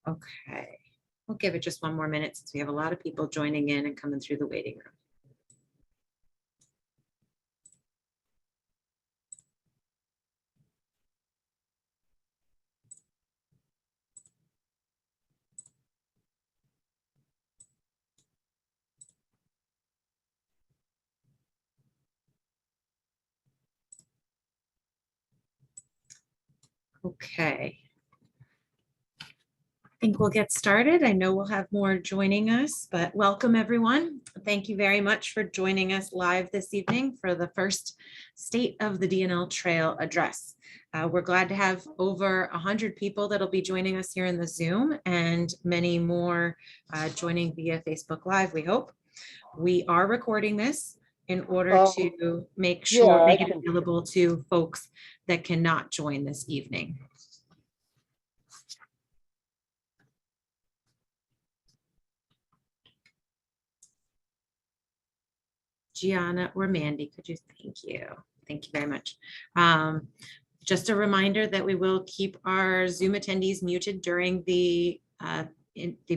Okay, we'll give it just one more minute since we have a lot of people joining in and coming through the waiting room. Okay. I think we'll get started. I know we'll have more joining us, but welcome everyone. Thank you very much for joining us live this evening for the first State of the D&L Trail address. We're glad to have over 100 people that'll be joining us here in the Zoom and many more joining via Facebook Live, we hope. We are recording this in order to make sure make it available to folks that cannot join this evening. Gianna or Mandy, could you? Thank you. Thank you very much. Just a reminder that we will keep our Zoom attendees muted during the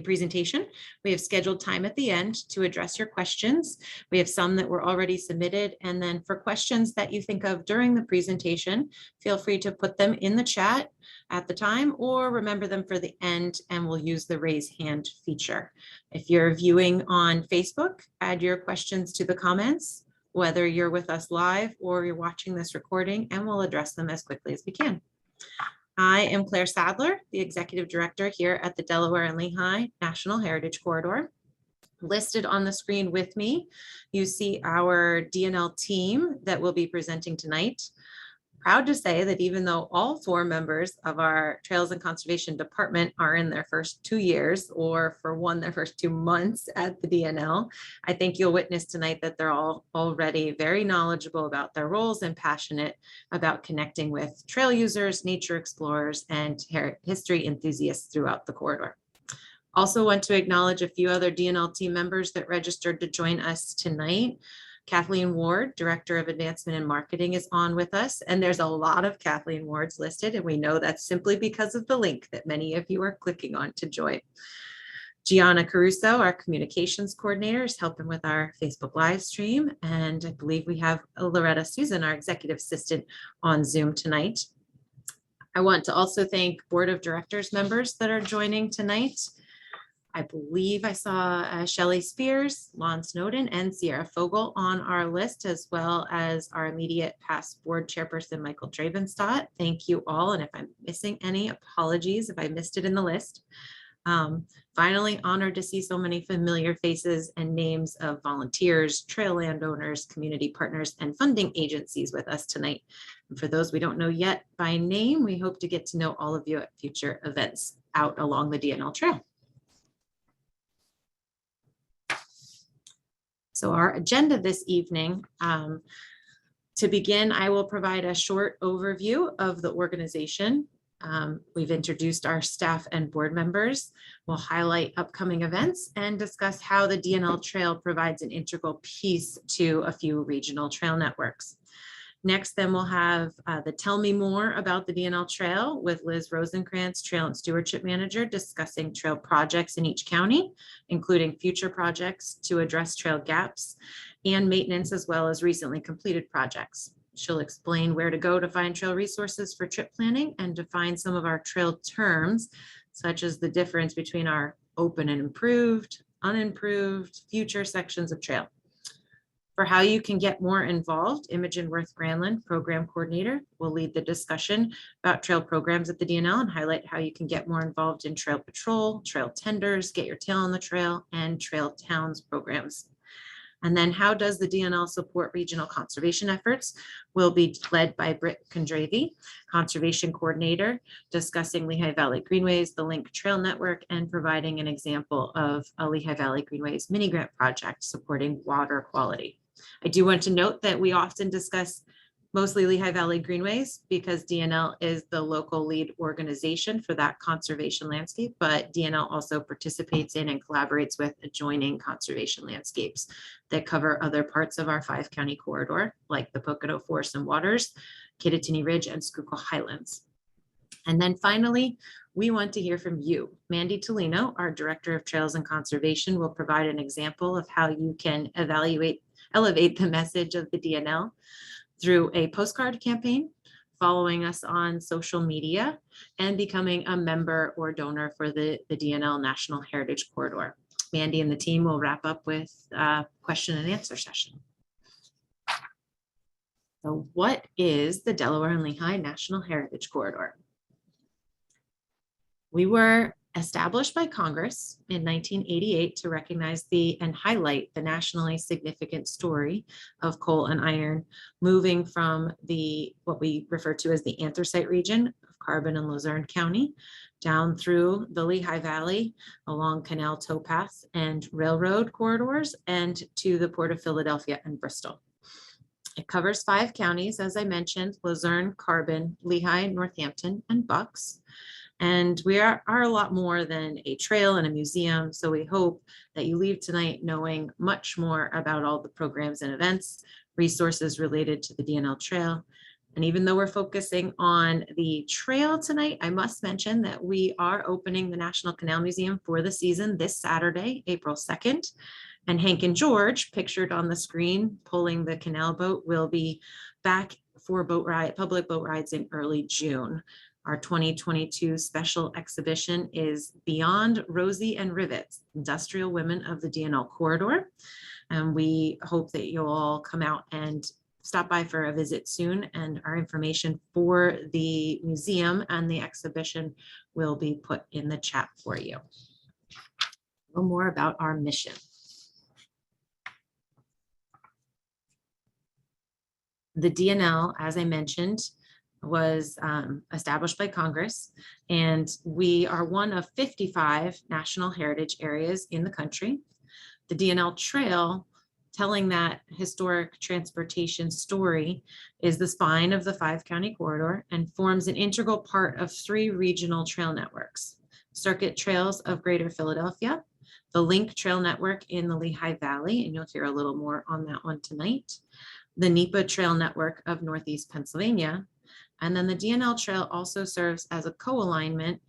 presentation. We have scheduled time at the end to address your questions. We have some that were already submitted, and then for questions that you think of during the presentation, feel free to put them in the chat at the time or remember them for the end, and we'll use the raise hand feature. If you're viewing on Facebook, add your questions to the comments, whether you're with us live or you're watching this recording, and we'll address them as quickly as we can. I am Claire Sadler, the Executive Director here at the Delaware and Lehigh National Heritage Corridor. Listed on the screen with me, you see our D&L team that will be presenting tonight. Proud to say that even though all 4 members of our Trails and Conservation Department are in their first 2 years, or for one, their first 2 months at the D&L, I think you'll witness tonight that they're all already very knowledgeable about their roles and passionate about connecting with trail users, nature explorers, and history enthusiasts throughout the corridor. Also want to acknowledge a few other D&L team members that registered to join us tonight. Kathleen Ward, Director of Advancement and Marketing, is on with us, and there's a lot of Kathleen Wards listed, and we know that's simply because of the link that many of you are clicking on to join. Gianna Caruso, our Communications Coordinator, is helping with our Facebook live stream, and I believe we have Loretta Susan, our Executive Assistant, on Zoom tonight. I want to also thank Board of Directors members that are joining tonight. I believe I saw Shelley Spears, Lon Snowden, and Sierra Fogel on our list, as well as our immediate past board chairperson, Michael Dravenstadt. Thank you all. And if I'm missing any, apologies if I missed it in the list. Finally, honored to see so many familiar faces and names of volunteers, trail landowners, community partners, and funding agencies with us tonight. And for those we don't know yet by name, we hope to get to know all of you at future events out along the D&L Trail. So our agenda this evening, to begin, I will provide a short overview of the organization. We've introduced our staff and board members. We'll highlight upcoming events and discuss how the D&L Trail provides an integral piece to a few regional trail networks. Next, then we'll have the Tell Me More About the D&L Trail with Liz Rosenkrantz, Trail and Stewardship Manager, discussing trail projects in each county, including future projects to address trail gaps and maintenance, as well as recently completed projects. She'll explain where to go to find trail resources for trip planning and define some of our trail terms, such as the difference between our open and improved, unimproved, future sections of trail. For how you can get more involved, Imogen Worth-Granlund, Program Coordinator, will lead the discussion about trail programs at the D&L and highlight how you can get more involved in trail patrol, trail tenders, get your tail on the trail, and trail towns programs. And then how does the D&L support regional conservation efforts will be led by Britt Condravy, Conservation Coordinator, discussing Lehigh Valley Greenways, the Link Trail Network, and providing an example of a Lehigh Valley Greenways mini grant project supporting water quality. I do want to note that we often discuss mostly Lehigh Valley Greenways because D&L is the local lead organization for that conservation landscape, but D&L also participates in and collaborates with adjoining conservation landscapes that cover other parts of our 5-county corridor, like the Pocono Forest and Waters, Kittatinny Ridge, and Schuylkill Highlands. And then finally, we want to hear from you. Mandy Tolino, our Director of Trails and Conservation, will provide an example of how you can elevate the message of the D&L through a postcard campaign, following us on social media, and becoming a member or donor for the D&L National Heritage Corridor. Mandy and the team will wrap up with a question and answer session. So what is the Delaware and Lehigh National Heritage Corridor? We were established by Congress in 1988 to recognize and highlight the nationally significant story of coal and iron moving from what we refer to as the anthracite region of Carbon and Luzerne County down through the Lehigh Valley along canal towpath and railroad corridors and to the Port of Philadelphia and Bristol. It covers 5 counties, as I mentioned: Luzerne, Carbon, Lehigh, Northampton, and Bucks. And we are a lot more than a trail and a museum. So we hope that you leave tonight knowing much more about all the programs and events, resources related to the D&L Trail. And even though we're focusing on the trail tonight, I must mention that we are opening the National Canal Museum for the season this Saturday, April 2nd. And Hank and George, pictured on the screen, pulling the canal boat, will be back for public boat rides in early June. Our 2022 special exhibition is Beyond Rosie and Rivets, Industrial Women of the D&L Corridor. And we hope that you'll all come out and stop by for a visit soon. And our information for the museum and the exhibition will be put in the chat for you. A little more about our mission. The D&L, as I mentioned, was established by Congress, and we are one of 55 national heritage areas in the country. The D&L Trail, telling that historic transportation story, is the spine of the 5-county corridor and forms an integral part of 3 regional trail networks: Circuit Trails of Greater Philadelphia, the Link Trail Network in the Lehigh Valley, and you'll hear a little more on that one tonight, the NEPA Trail Network of Northeast Pennsylvania. And then the D&L Trail also serves as a co-alignment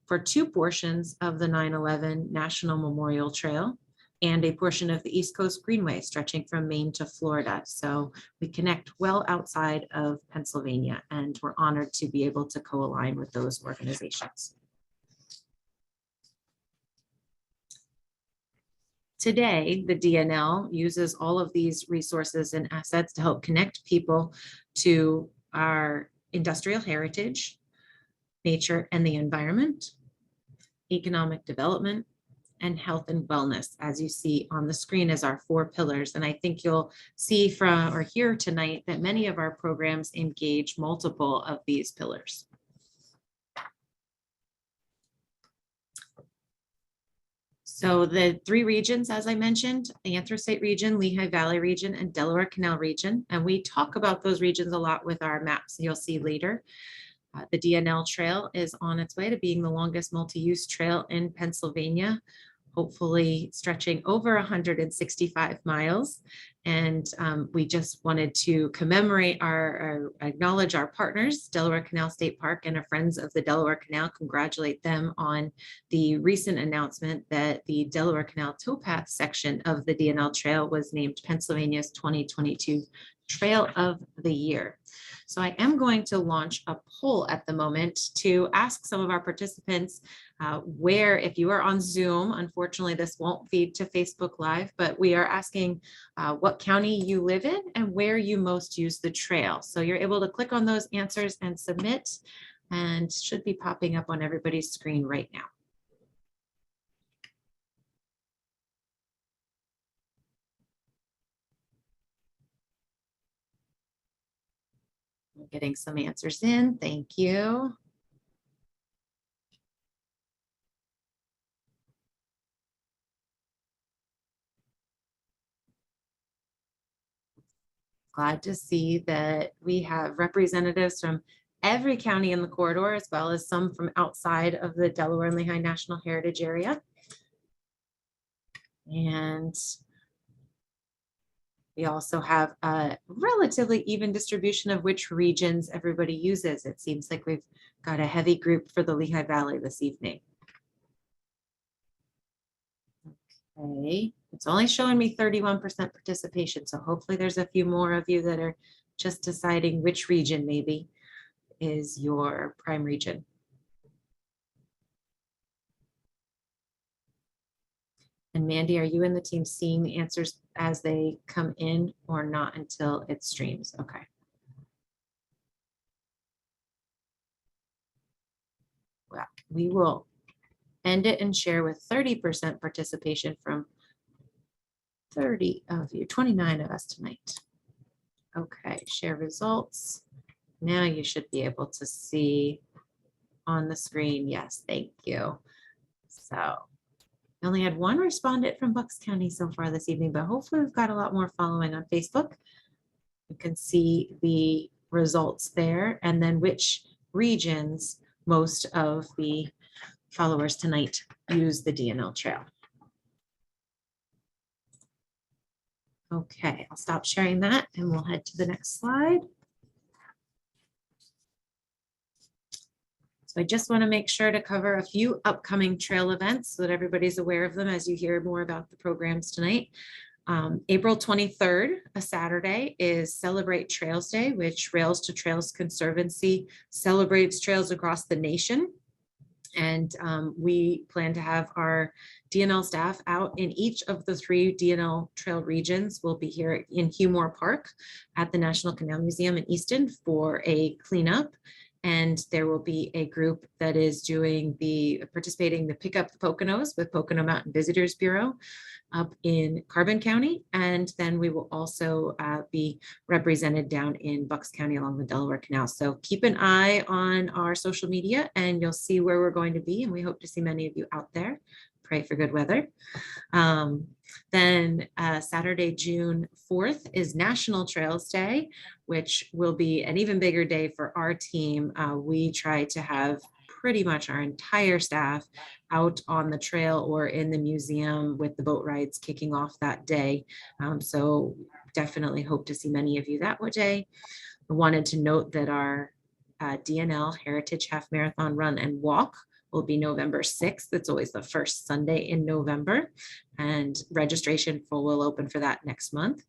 for 2 portions of the 9/11 National Memorial Trail and a portion of the East Coast Greenway stretching from Maine to Florida. So we connect well outside of Pennsylvania, and we're honored to be able to co-align with those organizations. Today, the D&L uses all of these resources and assets to help connect people to our industrial heritage, nature and the environment, economic development, and health and wellness, as you see on the screen as our 4 pillars. And I think you'll see from or hear tonight that many of our programs engage multiple of these pillars. So the 3 regions, as I mentioned, the Anthracite region, Lehigh Valley region, and Delaware Canal region. And we talk about those regions a lot with our maps you'll see later. The D&L Trail is on its way to being the longest multi-use trail in Pennsylvania, hopefully stretching over 165 miles. And we just wanted to commemorate acknowledge our partners, Delaware Canal State Park and our friends of the Delaware Canal, congratulate them on the recent announcement that the Delaware Canal towpath section of the D&L Trail was named Pennsylvania's 2022 Trail of the Year. So I am going to launch a poll at the moment to ask some of our participants where, if you are on Zoom, unfortunately this won't feed to Facebook Live, but we are asking what county you live in and where you most use the trail. So you're able to click on those answers and submit, and should be popping up on everybody's screen right now. Getting some answers in. Thank you. Glad to see that we have representatives from every county in the corridor, as well as some from outside of the Delaware and Lehigh National Heritage Area. And We also have a relatively even distribution of which regions everybody uses. It seems like we've got a heavy group for the Lehigh Valley this evening. Okay, it's only showing me 31% participation, so hopefully there's a few more of you that are just deciding which region maybe is your prime region. And Mandy, are you and the team seeing the answers as they come in or not until it streams? Okay. Well, we will end it and share with 30% participation from 30 of you, 29 of us tonight. Okay, share results. Now you should be able to see on the screen. Yes, thank you. So I only had one respondent from Bucks County so far this evening, but hopefully we've got a lot more following on Facebook. You can see the results there and then which regions most of the followers tonight use the D&L Trail. Okay, I'll stop sharing that and we'll head to the next slide. So I just want to make sure to cover a few upcoming trail events so that everybody's aware of them as you hear more about the programs tonight. April 23rd, a Saturday, is Celebrate Trails Day, which Rails to Trails Conservancy celebrates trails across the nation. And we plan to have our D&L staff out in each of the 3 D&L Trail regions. We'll be here in Humor Park at the National Canal Museum in Easton for a cleanup. And there will be a group that is participating to pick up the Poconos with Pocono Mountain Visitors Bureau up in Carbon County. And then we will also be represented down in Bucks County along the Delaware Canal. So keep an eye on our social media and you'll see where we're going to be. And we hope to see many of you out there. Pray for good weather. Then Saturday, June 4th is National Trails Day, which will be an even bigger day for our team. We try to have pretty much our entire staff out on the trail or in the museum with the boat rides kicking off that day. So definitely hope to see many of you that day. I wanted to note that our D&L Heritage Half Marathon Run and Walk will be November 6th. It's always the first Sunday in November, and registration will open for that next month.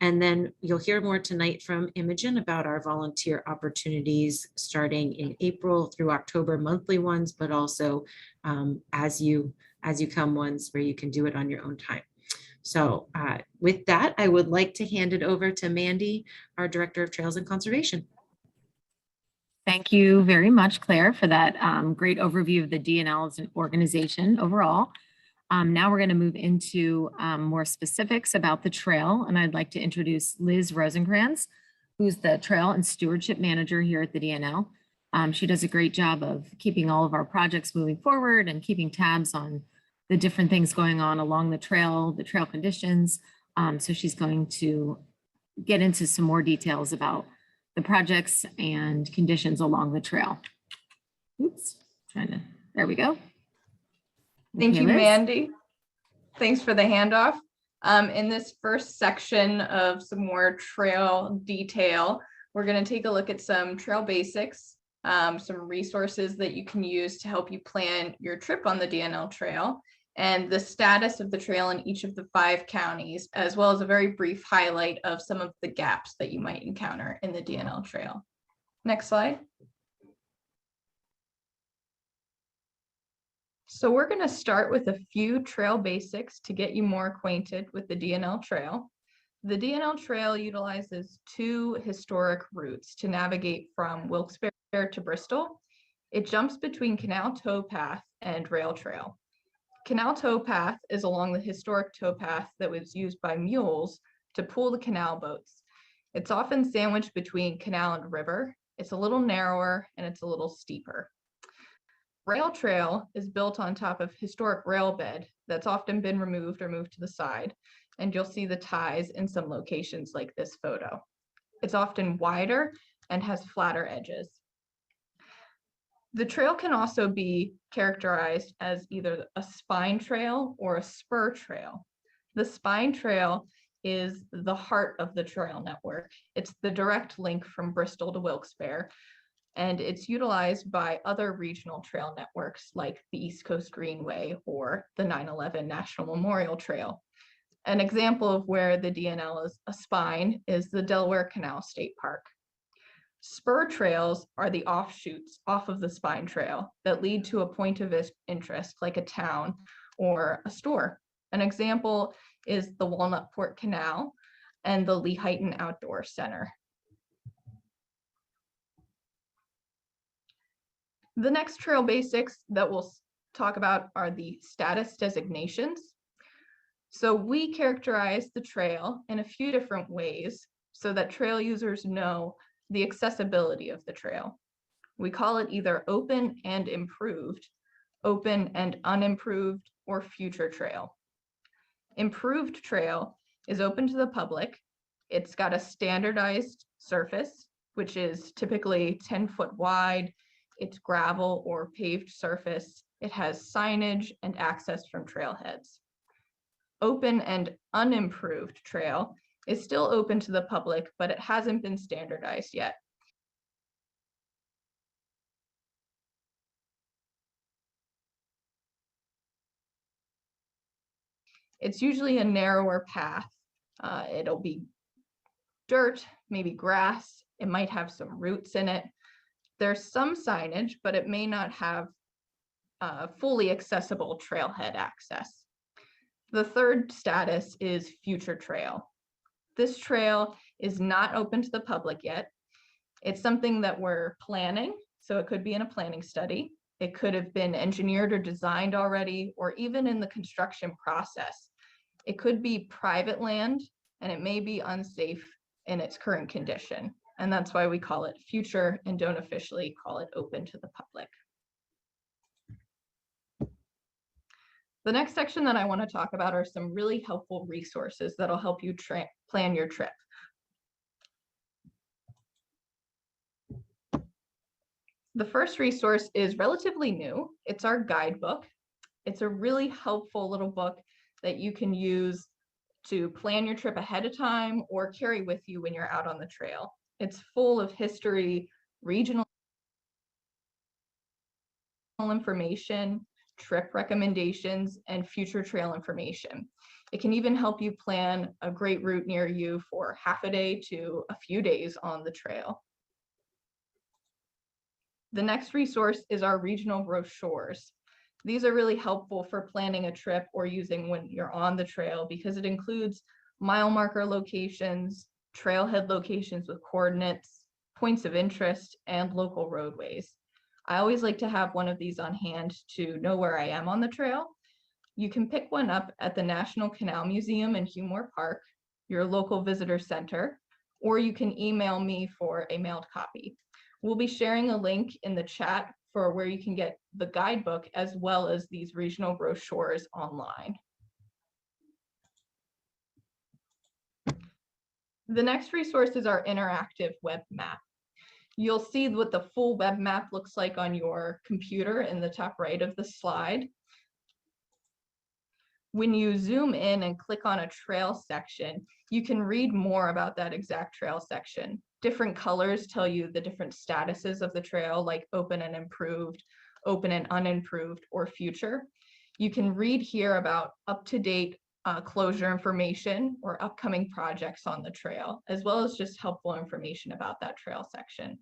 And then you'll hear more tonight from Imogen about our volunteer opportunities starting in April through October, monthly ones, but also as you come ones where you can do it on your own time. So with that, I would like to hand it over to Mandy, our Director of Trails and Conservation. Thank you very much, Claire, for that great overview of the D&L as an organization overall. Now we're going to move into more specifics about the trail, and I'd like to introduce Liz Rosenkrantz, who's the Trail and Stewardship Manager here at the D&L. She does a great job of keeping all of our projects moving forward and keeping tabs on the different things going on along the trail conditions. So she's going to get into some more details about the projects and conditions along the trail. Oops, there we go. Thank you, Mandy. Thanks for the handoff. In this first section of some more trail detail, we're going to take a look at some trail basics, some resources that you can use to help you plan your trip on the D&L Trail, and the status of the trail in each of the 5 counties, as well as a very brief highlight of some of the gaps that you might encounter in the D&L Trail. Next slide. So we're going to start with a few trail basics to get you more acquainted with the D&L Trail. The D&L Trail utilizes 2 historic routes to navigate from Wilkes-Barre to Bristol. It jumps between Canal Towpath and Rail Trail. Canal Towpath is along the historic towpath that was used by mules to pull the canal boats. It's often sandwiched between canal and river. It's a little narrower and it's a little steeper. Rail Trail is built on top of historic rail bed that's often been removed or moved to the side, and you'll see the ties in some locations like this photo. It's often wider and has flatter edges. The trail can also be characterized as either a spine trail or a spur trail. The spine trail is the heart of the trail network. It's the direct link from Bristol to Wilkes-Barre, and it's utilized by other regional trail networks like the East Coast Greenway or the 9/11 National Memorial Trail. An example of where the D&L is a spine is the Delaware Canal State Park. Spur trails are the offshoots off of the spine trail that lead to a point of interest like a town or a store. An example is the Walnut Port Canal and the Lehigh Outdoor Center. The next trail basics that we'll talk about are the status designations. So we characterize the trail in a few different ways so that trail users know the accessibility of the trail. We call it either open and improved, open and unimproved, or future trail. Improved trail is open to the public. It's got a standardized surface, which is typically 10-foot wide. It's gravel or paved surface. It has signage and access from trailheads. Open and unimproved trail is still open to the public, but it hasn't been standardized yet. It's usually a narrower path. It'll be dirt, maybe grass. It might have some roots in it. There's some signage, but it may not have fully accessible trailhead access. The third status is future trail. This trail is not open to the public yet. It's something that we're planning, so it could be in a planning study. It could have been engineered or designed already, or even in the construction process. It could be private land, and it may be unsafe in its current condition. And that's why we call it future and don't officially call it open to the public. The next section that I want to talk about are some really helpful resources that'll help you plan your trip. The first resource is relatively new. It's our guidebook. It's a really helpful little book that you can use to plan your trip ahead of time or carry with you when you're out on the trail. It's full of history, regional information, trip recommendations, and future trail information. It can even help you plan a great route near you for half a day to a few days on the trail. The next resource is our regional brochures. These are really helpful for planning a trip or using when you're on the trail because it includes mile marker locations, trailhead locations with coordinates, points of interest, and local roadways. I always like to have one of these on hand to know where I am on the trail. You can pick one up at the National Canal Museum in Humor Park, your local visitor center, or you can email me for a mailed copy. We'll be sharing a link in the chat for where you can get the guidebook as well as these regional brochures online. The next resource is our interactive web map. You'll see what the full web map looks like on your computer in the top right of the slide. When you zoom in and click on a trail section, you can read more about that exact trail section. Different colors tell you the different statuses of the trail, like open and improved, open and unimproved, or future. You can read here about up-to-date closure information or upcoming projects on the trail, as well as just helpful information about that trail section.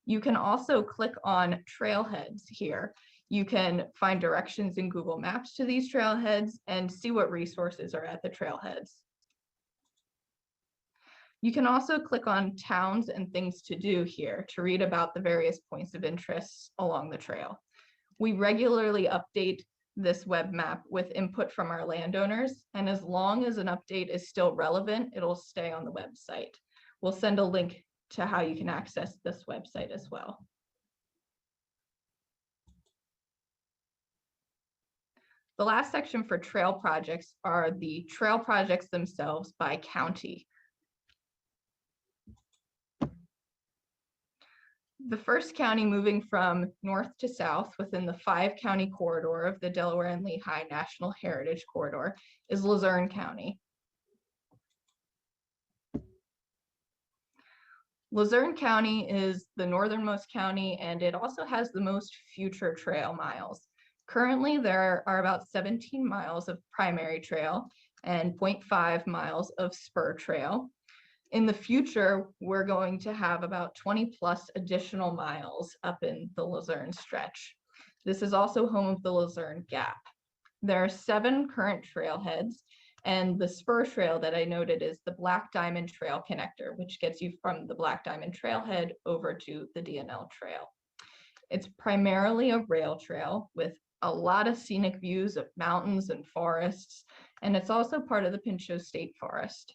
You can also click on trailheads here. You can find directions in Google Maps to these trailheads and see what resources are at the trailheads. You can also click on towns and things to do here to read about the various points of interest along the trail. We regularly update this web map with input from our landowners, and as long as an update is still relevant, it'll stay on the website. We'll send a link to how you can access this website as well. The last section for trail projects are the trail projects themselves by county. The first county moving from north to south within the 5-county corridor of the Delaware and Lehigh National Heritage Corridor is Luzerne County. Luzerne County is the northernmost county, and it also has the most future trail miles. Currently, there are about 17 miles of primary trail and 0.5 miles of spur trail. In the future, we're going to have about 20 plus additional miles up in the Luzerne stretch. This is also home of the Luzerne Gap. There are 7 current trailheads, and the spur trail that I noted is the Black Diamond Trail connector, which gets you from the Black Diamond Trailhead over to the D&L Trail. It's primarily a rail trail with a lot of scenic views of mountains and forests, and it's also part of the Pinchot State Forest.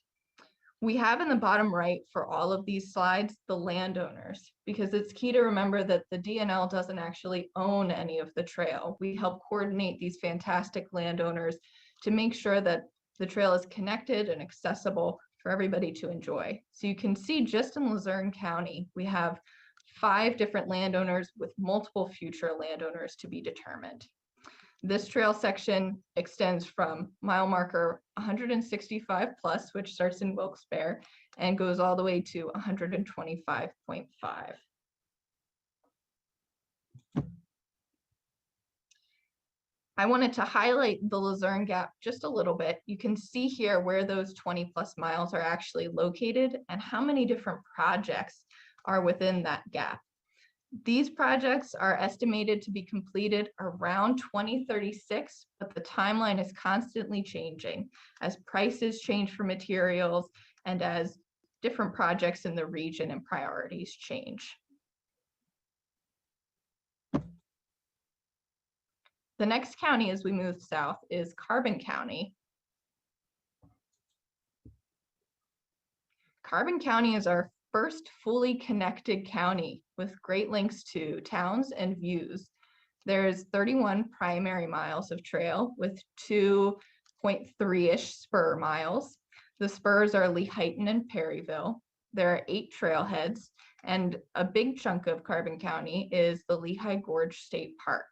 We have in the bottom right for all of these slides, the landowners, because it's key to remember that the D&L doesn't actually own any of the trail. We help coordinate these fantastic landowners to make sure that the trail is connected and accessible for everybody to enjoy. So you can see just in Luzerne County, we have 5 different landowners with multiple future landowners to be determined. This trail section extends from mile marker 165 plus, which starts in Wilkes-Barre, and goes all the way to 125.5. I wanted to highlight the Luzerne Gap just a little bit. You can see here where those 20 plus miles are actually located and how many different projects are within that gap. These projects are estimated to be completed around 2036, but the timeline is constantly changing as prices change for materials and as different projects in the region and priorities change. The next county as we move south is Carbon County. Carbon County is our first fully connected county with great links to towns and views. There's 31 primary miles of trail with 2.3-ish spur miles. The spurs are Lehigh and Perryville. There are 8 trailheads, and a big chunk of Carbon County is the Lehigh Gorge State Park.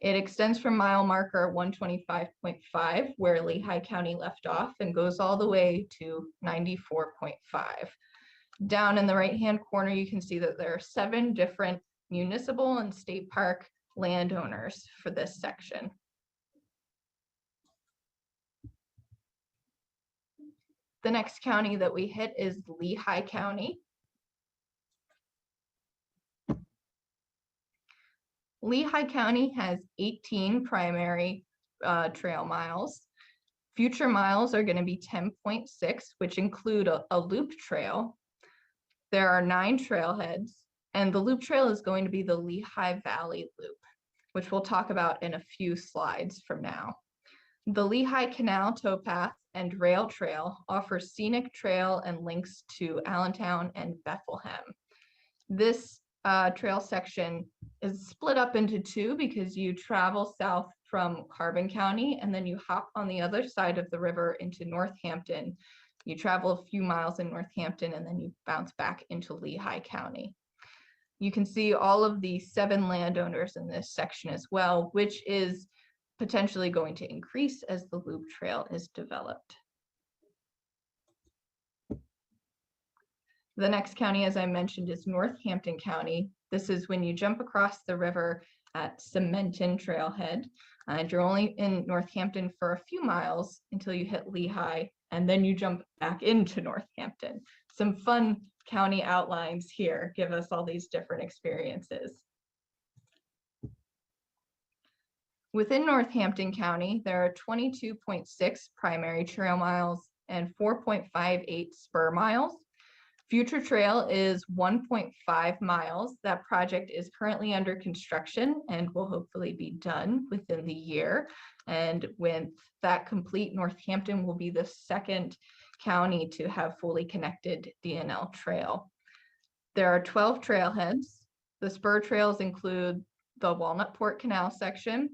It extends from mile marker 125.5, where Lehigh County left off, and goes all the way to 94.5. Down in the right-hand corner, you can see that there are 7 different municipal and state park landowners for this section. The next county that we hit is Lehigh County. Lehigh County has 18 primary trail miles. Future miles are going to be 10.6, which include a loop trail. There are 9 trailheads, and the loop trail is going to be the Lehigh Valley Loop, which we'll talk about in a few slides from now. The Lehigh Canal towpath and rail trail offers scenic trail and links to Allentown and Bethlehem. This trail section is split up into 2 because you travel south from Carbon County and then you hop on the other side of the river into Northampton. You travel a few miles in Northampton and then you bounce back into Lehigh County. You can see all of the 7 landowners in this section as well, which is potentially going to increase as the loop trail is developed. The next county, as I mentioned, is Northampton County. This is when you jump across the river at Cementon Trailhead, and you're only in Northampton for a few miles until you hit Lehigh, and then you jump back into Northampton. Some fun county outlines here give us all these different experiences. Within Northampton County, there are 22.6 primary trail miles and 4.58 spur miles. Future Trail is 1.5 miles. That project is currently under construction and will hopefully be done within the year. And when that complete, Northampton will be the 2nd county to have fully connected D&L Trail. There are 12 trailheads. The spur trails include the Walnut Port Canal section,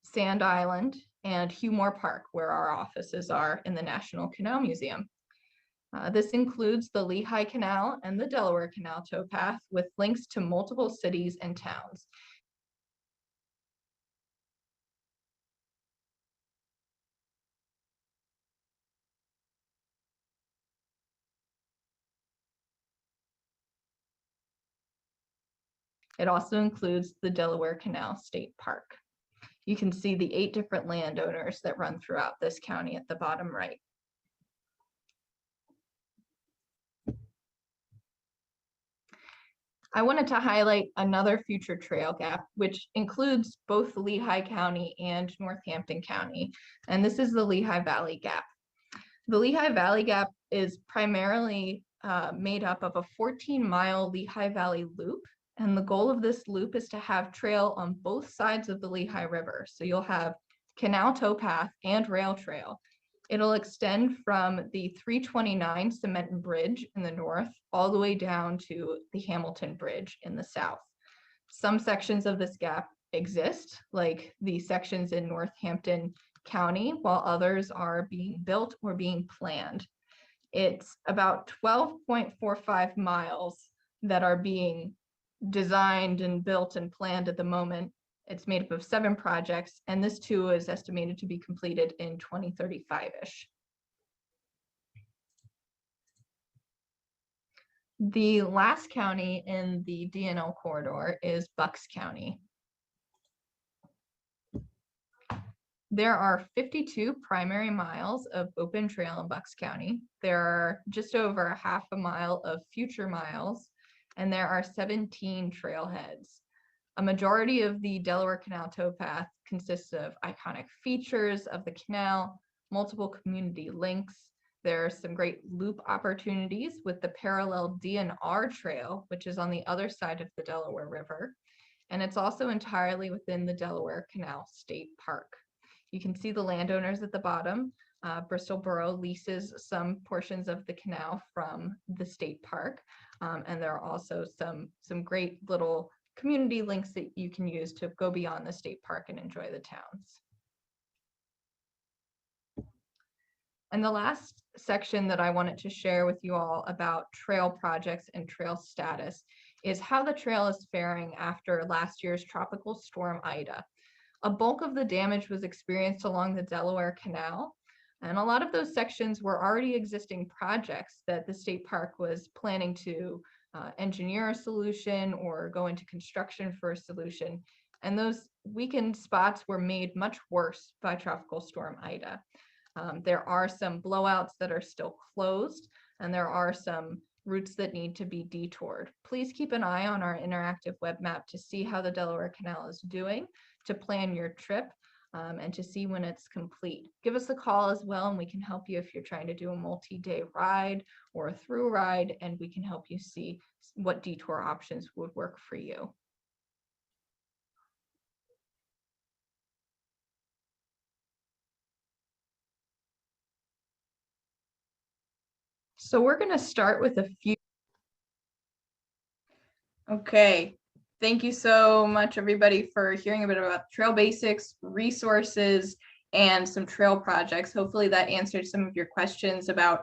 Sand Island, and Hugh Park, where our offices are in the National Canal Museum. This includes the Lehigh Canal and the Delaware Canal towpath with links to multiple cities and towns. It also includes the Delaware Canal State Park. You can see the 8 different landowners that run throughout this county at the bottom right. I wanted to highlight another future trail gap, which includes both Lehigh County and Northampton County, and this is the Lehigh Valley Gap. The Lehigh Valley Gap is primarily made up of a 14-mile Lehigh Valley loop, and the goal of this loop is to have trail on both sides of the Lehigh River. So you'll have canal towpath and rail trail. It'll extend from the 329 Cement Bridge in the north all the way down to the Hamilton Bridge in the south. Some sections of this gap exist, like the sections in Northampton County, while others are being built or being planned. It's about 12.45 miles that are being designed and built and planned at the moment. It's made up of 7 projects, and this too is estimated to be completed in 2035-ish. The last county in the D&L corridor is Bucks County. There are 52 primary miles of open trail in Bucks County. There are just over a half a mile of future miles, and there are 17 trailheads. A majority of the Delaware Canal towpath consists of iconic features of the canal, multiple community links. There are some great loop opportunities with the parallel D&R Trail, which is on the other side of the Delaware River. And it's also entirely within the Delaware Canal State Park. You can see the landowners at the bottom. Bristol Borough leases some portions of the canal from the state park. And there are also some great little community links that you can use to go beyond the state park and enjoy the towns. And the last section that I wanted to share with you all about trail projects and trail status is how the trail is faring after last year's tropical storm Ida. A bulk of the damage was experienced along the Delaware Canal, and a lot of those sections were already existing projects that the state park was planning to engineer a solution or go into construction for a solution. And those weakened spots were made much worse by Tropical Storm Ida. There are some blowouts that are still closed, and there are some routes that need to be detoured. Please keep an eye on our interactive web map to see how the Delaware Canal is doing, to plan your trip, and to see when it's complete. Give us a call as well, and we can help you if you're trying to do a multi-day ride or a through ride, and we can help you see what detour options would work for you. So we're going to start with a few. Okay. Thank you so much, everybody, for hearing a bit about trail basics, resources, and some trail projects. Hopefully that answered some of your questions about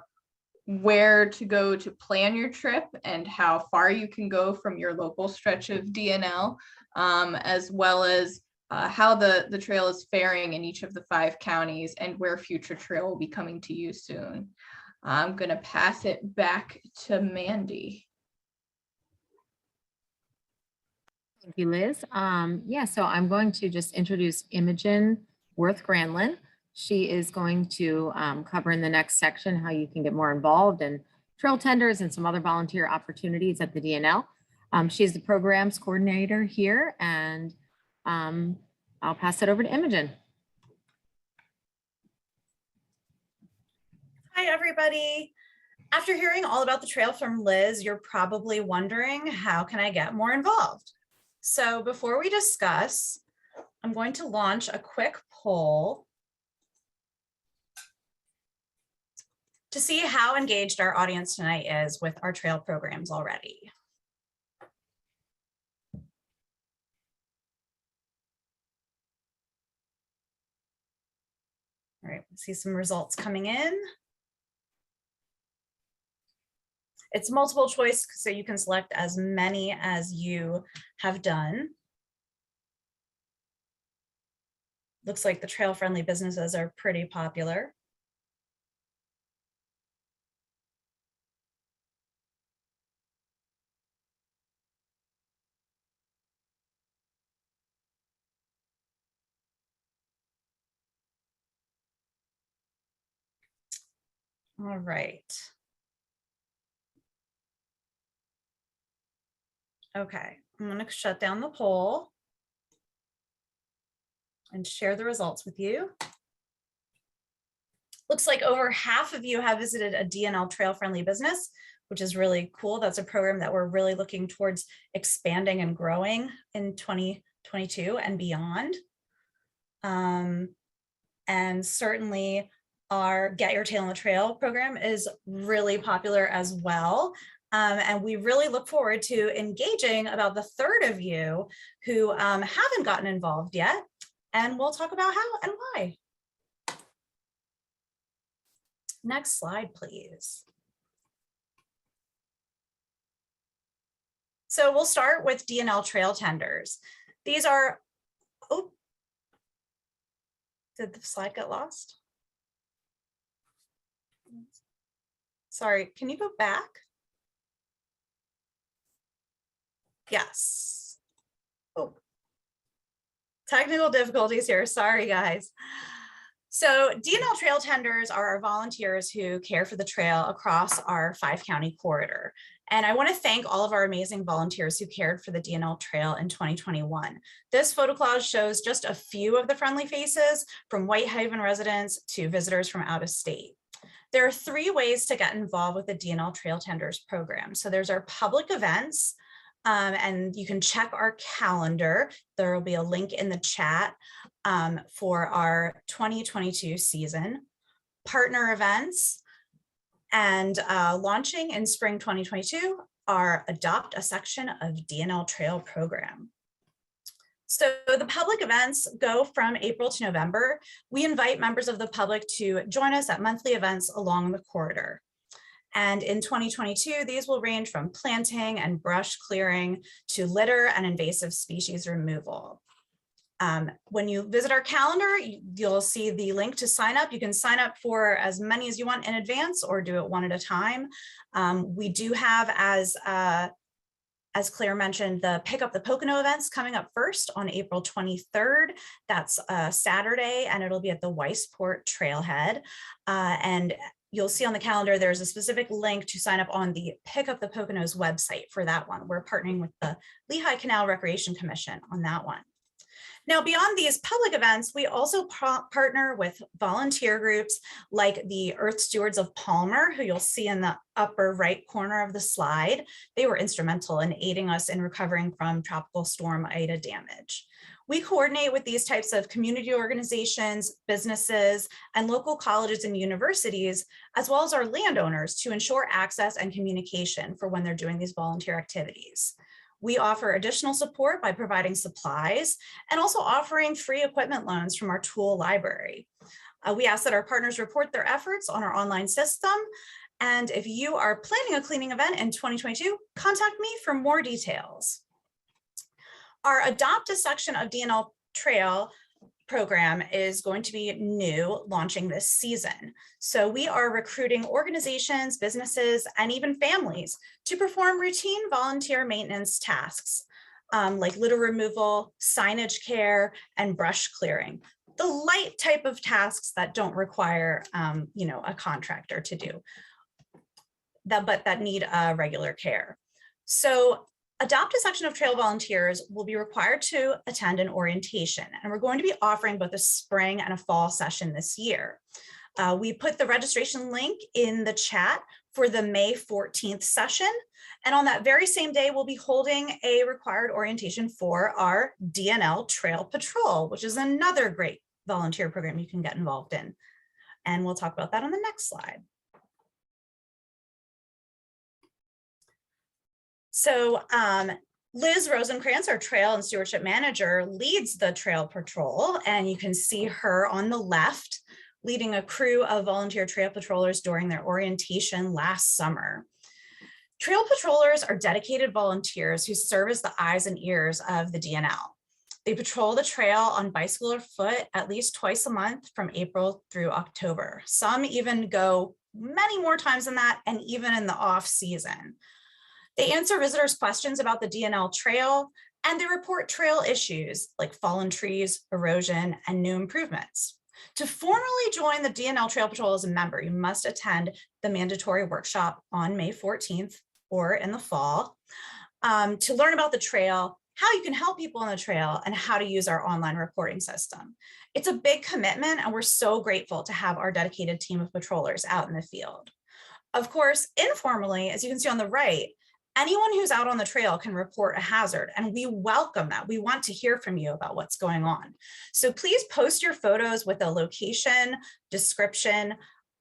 where to go to plan your trip and how far you can go from your local stretch of D&L, as well as how the trail is faring in each of the 5 counties and where future trail will be coming to you soon. I'm going to pass it back to Mandy. Thank you, Liz. Yeah, so I'm going to just introduce Imogen Worth-Granlin. She is going to cover in the next section how you can get more involved in trail tenders and some other volunteer opportunities at the D&L. She's the programs coordinator here, and I'll pass it over to Imogen. Hi, everybody. After hearing all about the trail from Liz, you're probably wondering, how can I get more involved? So before we discuss, I'm going to launch a quick poll to see how engaged our audience tonight is with our trail programs already. All right, see some results coming in. It's multiple choice, so you can select as many as you have done. Looks like the trail-friendly businesses are pretty popular. All right. Okay, I'm going to shut down the poll and share the results with you. Looks like over half of you have visited a D&L Trail friendly business, which is really cool. That's a program that we're really looking towards expanding and growing in 2022 and beyond. And certainly our Get Your Tail on the Trail program is really popular as well. And we really look forward to engaging about the third of you who haven't gotten involved yet. And we'll talk about how and why. Next slide, please. So we'll start with D&L Trail tenders. These are, oh, did the slide get lost? Sorry, can you go back? Yes. Oh, technical difficulties here. Sorry, guys. So D&L Trail tenders are our volunteers who care for the trail across our 5-county corridor. And I want to thank all of our amazing volunteers who cared for the D&L Trail in 2021. This photo collage shows just a few of the friendly faces, from Whitehaven residents to visitors from out of state. There are 3 ways to get involved with the D&L Trail Tenders program. So there's our public events, and you can check our calendar. There will be a link in the chat for our 2022 season. Partner events, and launching in spring 2022, our Adopt a Section of D&L Trail program. So the public events go from April to November. We invite members of the public to join us at monthly events along the corridor. And in 2022, these will range from planting and brush clearing to litter and invasive species removal. When you visit our calendar, you'll see the link to sign up. You can sign up for as many as you want in advance or do it one at a time. We do have, as Claire mentioned, the Pick Up the Pocono events coming up first on April 23rd. That's Saturday, and it'll be at the Weisport Trailhead. And you'll see on the calendar, there's a specific link to sign up on the Pick Up the Poconos website for that one. We're partnering with the Lehigh Canal Recreation Commission on that one. Now, beyond these public events, we also partner with volunteer groups like the Earth Stewards of Palmer, who you'll see in the upper right corner of the slide. They were instrumental in aiding us in recovering from Tropical Storm Ida damage. We coordinate with these types of community organizations, businesses, and local colleges and universities, as well as our landowners, to ensure access and communication for when they're doing these volunteer activities. We offer additional support by providing supplies and also offering free equipment loans from our tool library. We ask that our partners report their efforts on our online system. And if you are planning a cleaning event in 2022, contact me for more details. Our Adopt a Section of D&L Trail program is going to be new, launching this season. So we are recruiting organizations, businesses, and even families to perform routine volunteer maintenance tasks like litter removal, signage care, and brush clearing. The light type of tasks that don't require a contractor to do, but that need regular care. So Adopt a Section of Trail volunteers will be required to attend an orientation, and we're going to be offering both a spring and a fall session this year. We put the registration link in the chat for the May 14th session, and on that very same day, we'll be holding a required orientation for our D&L Trail Patrol, which is another great volunteer program you can get involved in. And we'll talk about that on the next slide. So Liz Rosenkrantz, our trail and stewardship manager, leads the trail patrol, and you can see her on the left leading a crew of volunteer trail patrollers during their orientation last summer. Trail patrollers are dedicated volunteers who serve as the eyes and ears of the D&L. They patrol the trail on bicycle or foot at least twice a month from April through October. Some even go many more times than that, and even in the off season. They answer visitors' questions about the D&L Trail, and they report trail issues like fallen trees, erosion, and new improvements. To formally join the D&L Trail Patrol as a member, you must attend the mandatory workshop on May 14th or in the fall to learn about the trail, how you can help people on the trail, and how to use our online reporting system. It's a big commitment, and we're so grateful to have our dedicated team of patrollers out in the field. Of course, informally, as you can see on the right, anyone who's out on the trail can report a hazard, and we welcome that. We want to hear from you about what's going on. So please post your photos with a location, description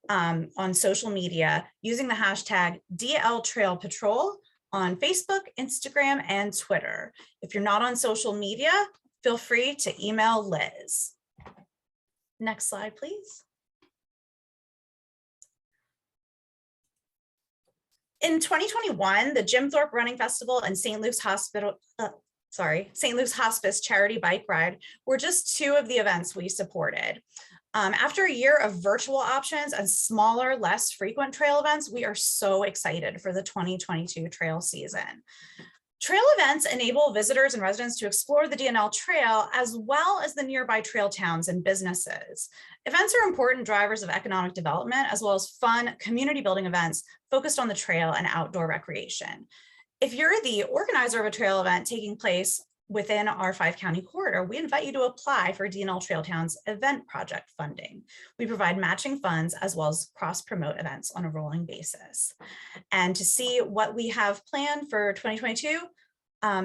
on social media using the hashtag DL Trail Patrol on Facebook, Instagram, and Twitter. If you're not on social media, feel free to email Liz. Next slide, please. In 2021, the Jim Thorpe Running Festival and St. Luke's St. Luke's Hospice Charity Bike Ride were just two of the events we supported. After a year of virtual options and smaller, less frequent trail events, we are so excited for the 2022 trail season. Trail events enable visitors and residents to explore the D&L Trail as well as the nearby trail towns and businesses. Events are important drivers of economic development as well as fun community building events focused on the trail and outdoor recreation. If you're the organizer of a trail event taking place within our 5-county corridor, we invite you to apply for D&L Trail Town's event project funding. We provide matching funds as well as cross-promote events on a rolling basis. And to see what we have planned for 2022,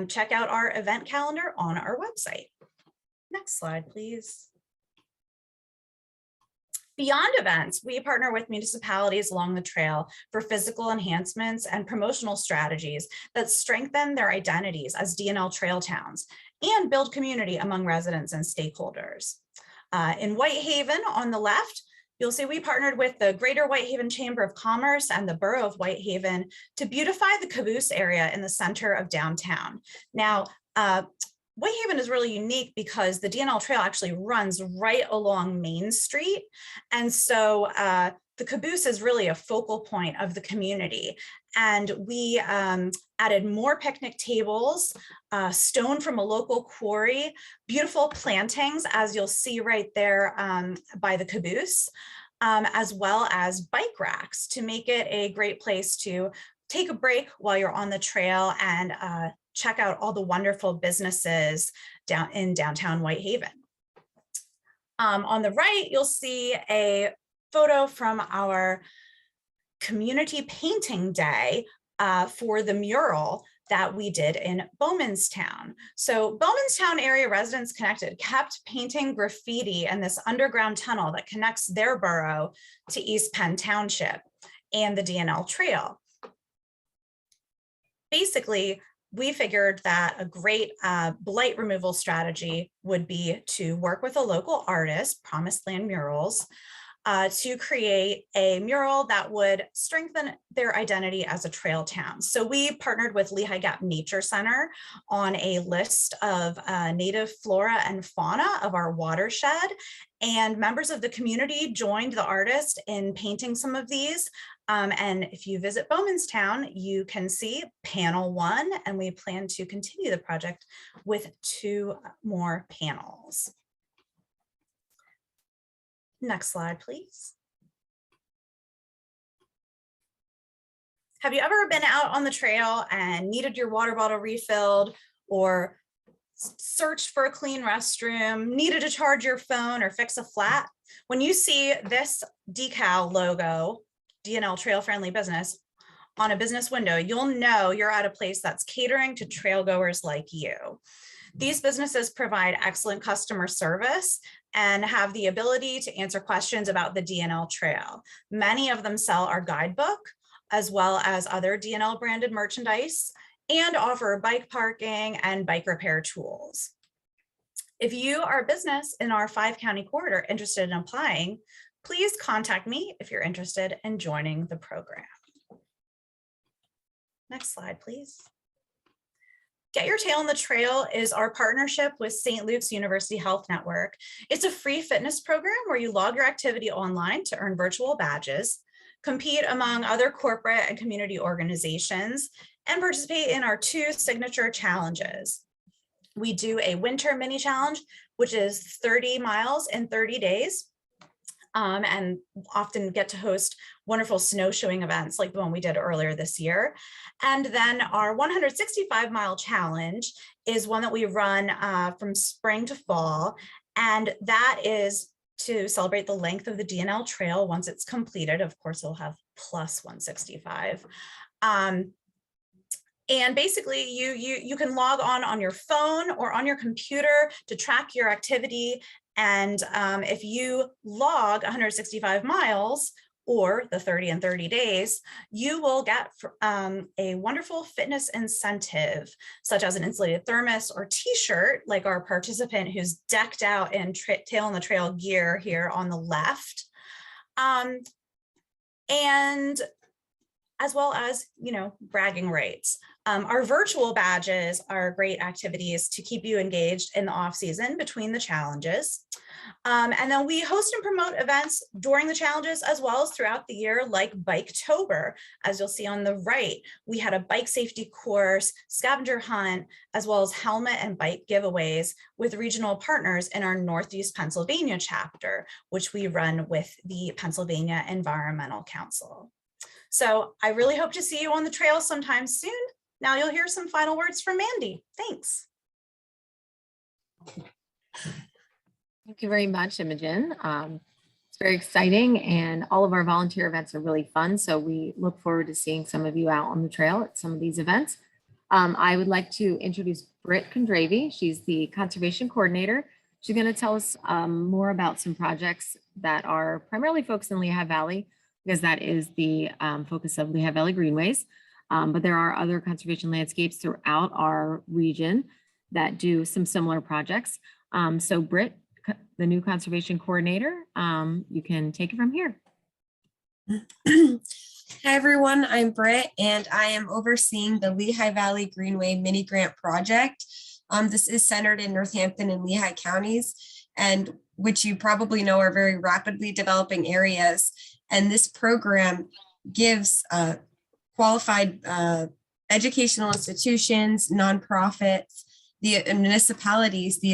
check out our event calendar on our website. Next slide, please. Beyond events, we partner with municipalities along the trail for physical enhancements and promotional strategies that strengthen their identities as D&L Trail Towns and build community among residents and stakeholders. In Whitehaven on the left, you'll see we partnered with the Greater Whitehaven Chamber of Commerce and the Borough of Whitehaven to beautify the caboose area in the center of downtown. Now, Whitehaven is really unique because the D&L Trail actually runs right along Main Street. And so the caboose is really a focal point of the community. And we added more picnic tables, stone from a local quarry, beautiful plantings, as you'll see right there by the caboose, as well as bike racks to make it a great place to take a break while you're on the trail and check out all the wonderful businesses down in downtown Whitehaven. On the right, you'll see a photo from our community painting day for the mural that we did in Bowmanstown. So Bowmanstown area residents connected kept painting graffiti in this underground tunnel that connects their borough to East Penn Township and the D&L Trail. Basically, we figured that a great blight removal strategy would be to work with a local artist, Promised Land Murals, to create a mural that would strengthen their identity as a trail town. So we partnered with Lehigh Gap Nature Center on a list of native flora and fauna of our watershed, and members of the community joined the artist in painting some of these. And if you visit Bowmanstown, you can see panel 1, and we plan to continue the project with 2 more panels. Next slide, please. Have you ever been out on the trail and needed your water bottle refilled, or searched for a clean restroom, needed to charge your phone or fix a flat? When you see this decal logo, D&L Trail Friendly Business, on a business window, you'll know you're at a place that's catering to trail goers like you. These businesses provide excellent customer service and have the ability to answer questions about the D&L Trail. Many of them sell our guidebook as well as other D&L branded merchandise and offer bike parking and bike repair tools. If you are a business in our 5-county corridor interested in applying, please contact me if you're interested in joining the program. Next slide, please. Get Your Tail on the Trail is our partnership with St. Luke's University Health Network. It's a free fitness program where you log your activity online to earn virtual badges, compete among other corporate and community organizations, and participate in our 2 signature challenges. We do a winter mini challenge, which is 30 miles in 30 days. and often get to host wonderful snowshoeing events like the one we did earlier this year. And then our 165-mile challenge is one that we run from spring to fall. And that is to celebrate the length of the D&L Trail once it's completed. Of course, it'll have plus 165. And basically you can log on your phone or on your computer to track your activity. And if you log 165 miles or the 30 in 30 days, you will get a wonderful fitness incentive, such as an insulated thermos or t-shirt, like our participant who's decked out in Tail on the Trail gear here on the left. And as well as, bragging rights. Our virtual badges are great activities to keep you engaged in the off season between the challenges. And then we host and promote events during the challenges as well as throughout the year, like Biketober. As you'll see on the right, we had a bike safety course, scavenger hunt, as well as helmet and bike giveaways with regional partners in our Northeast Pennsylvania chapter, which we run with the Pennsylvania Environmental Council. So I really hope to see you on the trail sometime soon. Now you'll hear some final words from Mandy. Thanks. Thank you very much, Imogen. It's very exciting and all of our volunteer events are really fun. So we look forward to seeing some of you out on the trail at some of these events. I would like to introduce Britt Condravy. She's the conservation coordinator. She's going to tell us more about some projects that are primarily focused in Lehigh Valley, because that is the focus of Lehigh Valley Greenways. But there are other conservation landscapes throughout our region that do some similar projects. So Britt, the new conservation coordinator, you can take it from here. Hi everyone, I'm Britt and I am overseeing the Lehigh Valley Greenway mini grant project. This is centered in Northampton and Lehigh counties, and which you probably know are very rapidly developing areas. And this program gives qualified educational institutions, nonprofits, the municipalities, the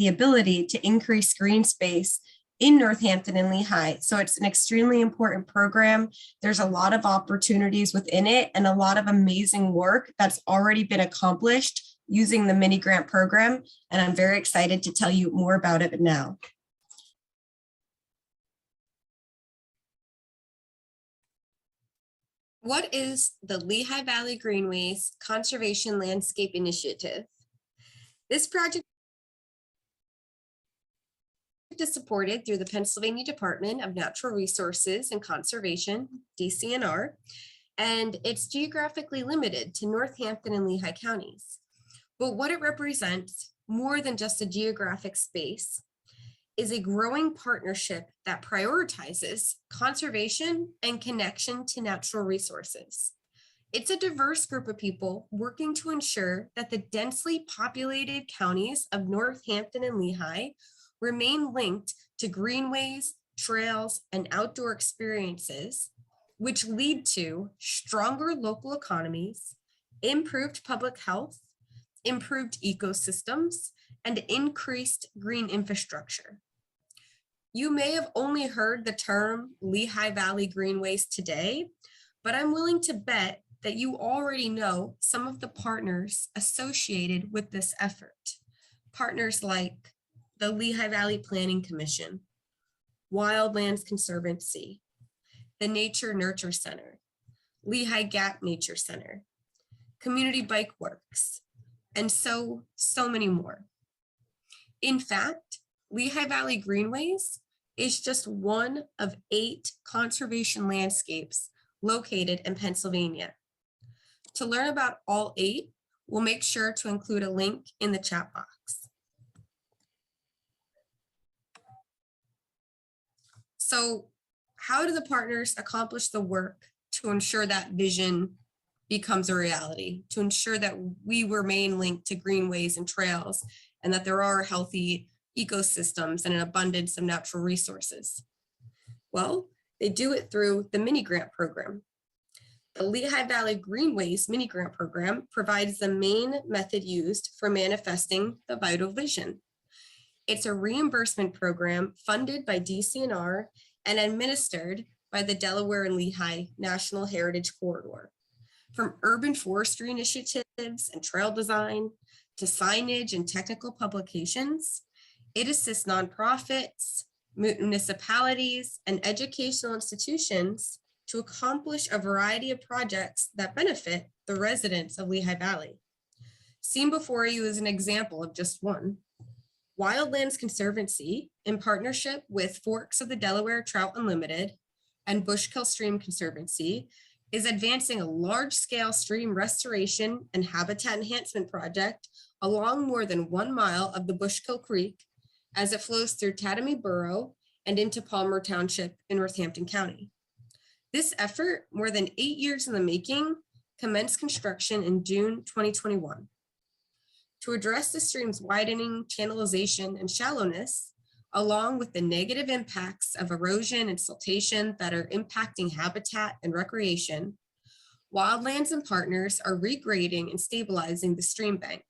ability to increase green space in Northampton and Lehigh. So it's an extremely important program. There's a lot of opportunities within it and a lot of amazing work that's already been accomplished using the mini grant program. And I'm very excited to tell you more about it now. What is the Lehigh Valley Greenways Conservation Landscape Initiative? This project is supported through the Pennsylvania Department of Natural Resources and Conservation, DCNR, and it's geographically limited to Northampton and Lehigh counties. But what it represents, more than just a geographic space, is a growing partnership that prioritizes conservation and connection to natural resources. It's a diverse group of people working to ensure that the densely populated counties of Northampton and Lehigh remain linked to greenways, trails, and outdoor experiences, which lead to stronger local economies, improved public health, improved ecosystems, and increased green infrastructure. You may have only heard the term Lehigh Valley Greenways today, but I'm willing to bet that you already know some of the partners associated with this effort. Partners like the Lehigh Valley Planning Commission, Wildlands Conservancy, the Nature Nurture Center, Lehigh Gap Nature Center, Community Bike Works, and so many more. In fact, Lehigh Valley Greenways is just one of 8 conservation landscapes located in Pennsylvania. To learn about all 8, we'll make sure to include a link in the chat box. So how do the partners accomplish the work to ensure that vision becomes a reality, to ensure that we remain linked to greenways and trails, and that there are healthy ecosystems and an abundance of natural resources? Well, they do it through the mini grant program. The Lehigh Valley Greenways mini grant program provides the main method used for manifesting the vital vision. It's a reimbursement program funded by DCNR and administered by the Delaware and Lehigh National Heritage Corridor. From urban forestry initiatives and trail design to signage and technical publications, it assists nonprofits, municipalities, and educational institutions to accomplish a variety of projects that benefit the residents of Lehigh Valley. Seen before you is an example of just one. Wildlands Conservancy, in partnership with Forks of the Delaware Trout Unlimited and Bushkill Stream Conservancy, is advancing a large-scale stream restoration and habitat enhancement project along more than 1 mile of the Bushkill Creek as it flows through Tatamy Borough and into Palmer Township in Northampton County. This effort, more than 8 years in the making, commenced construction in June 2021. To address the stream's widening, channelization, and shallowness, along with the negative impacts of erosion and siltation that are impacting habitat and recreation, Wildlands and partners are regrading and stabilizing the stream bank,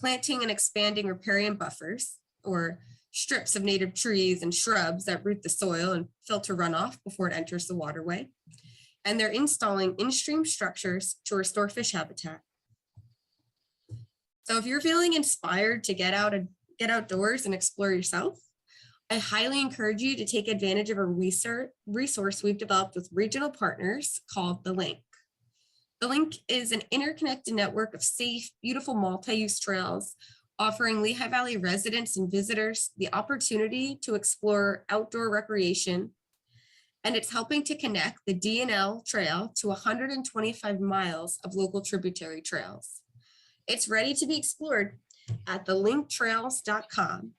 planting and expanding riparian buffers, or strips of native trees and shrubs that root the soil and filter runoff before it enters the waterway, and they're installing in-stream structures to restore fish habitat. So if you're feeling inspired to get outdoors and explore yourself, I highly encourage you to take advantage of a resource we've developed with regional partners called The Link. The Link is an interconnected network of safe, beautiful multi-use trails offering Lehigh Valley residents and visitors the opportunity to explore outdoor recreation, and it's helping to connect the D&L Trail to 125 miles of local tributary trails. It's ready to be explored at thelinktrails.com.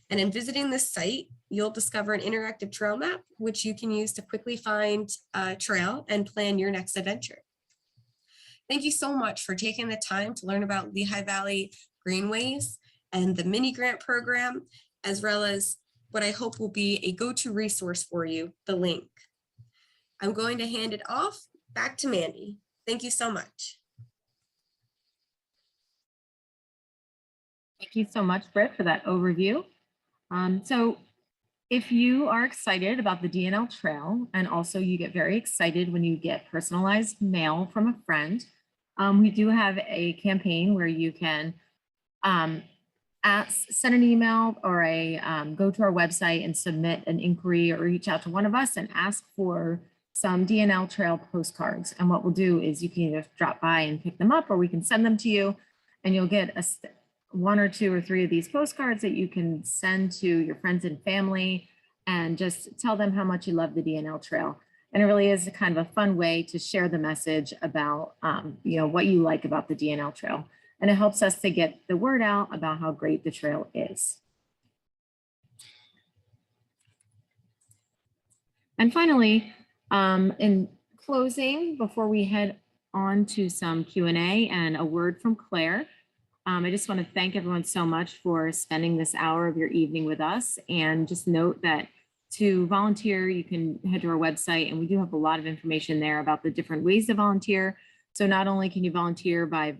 And in visiting this site, you'll discover an interactive trail map, which you can use to quickly find a trail and plan your next adventure. Thank you so much for taking the time to learn about Lehigh Valley Greenways and the mini grant program, as well as what I hope will be a go-to resource for you, The Link. I'm going to hand it off back to Mandy. Thank you so much. Thank you so much, Britt, for that overview. So if you are excited about the D&L Trail, and also you get very excited when you get personalized mail from a friend, we do have a campaign where you can send an email or go to our website and submit an inquiry or reach out to one of us and ask for some D&L Trail postcards. And what we'll do is you can either drop by and pick them up, or we can send them to you, and you'll get one or two or three of these postcards that you can send to your friends and family and just tell them how much you love the D&L Trail. And it really is a kind of a fun way to share the message about what you like about the D&L Trail. And it helps us to get the word out about how great the trail is. And finally, in closing, before we head on to some Q&A and a word from Claire, I just want to thank everyone so much for spending this hour of your evening with us. And just note that to volunteer, you can head to our website, and we do have a lot of information there about the different ways to volunteer. So not only can you volunteer by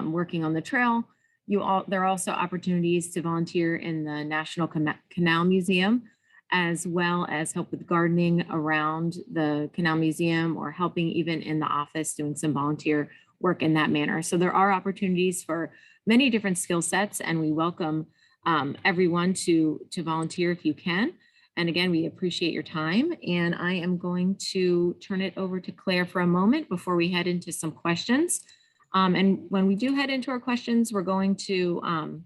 working on the trail, there are also opportunities to volunteer in the National Canal Museum, as well as help with gardening around the Canal Museum, or helping even in the office doing some volunteer work in that manner. So there are opportunities for many different skill sets, and we welcome everyone to volunteer if you can. And again, we appreciate your time, and I am going to turn it over to Claire for a moment before we head into some questions. And when we do head into our questions, we're going to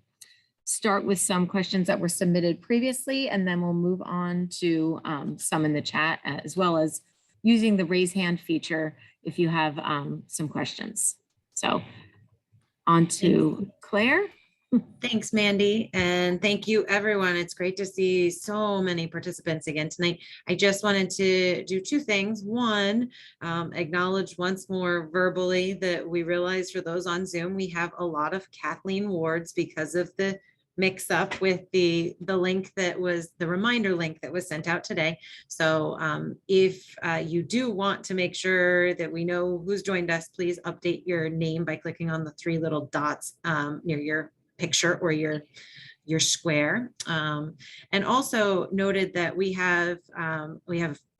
start with some questions that were submitted previously, and then we'll move on to some in the chat, as well as using the raise hand feature if you have some questions. So on to Claire. Thanks, Mandy. And thank you, everyone. It's great to see so many participants again tonight. I just wanted to do two things. One, acknowledge once more verbally that we realize for those on Zoom, we have a lot of Kathleen Wards because of the mix up with the link that was the reminder link that was sent out today. So if you do want to make sure that we know who's joined us, please update your name by clicking on the three little dots near your picture or your your square. And also noted that we have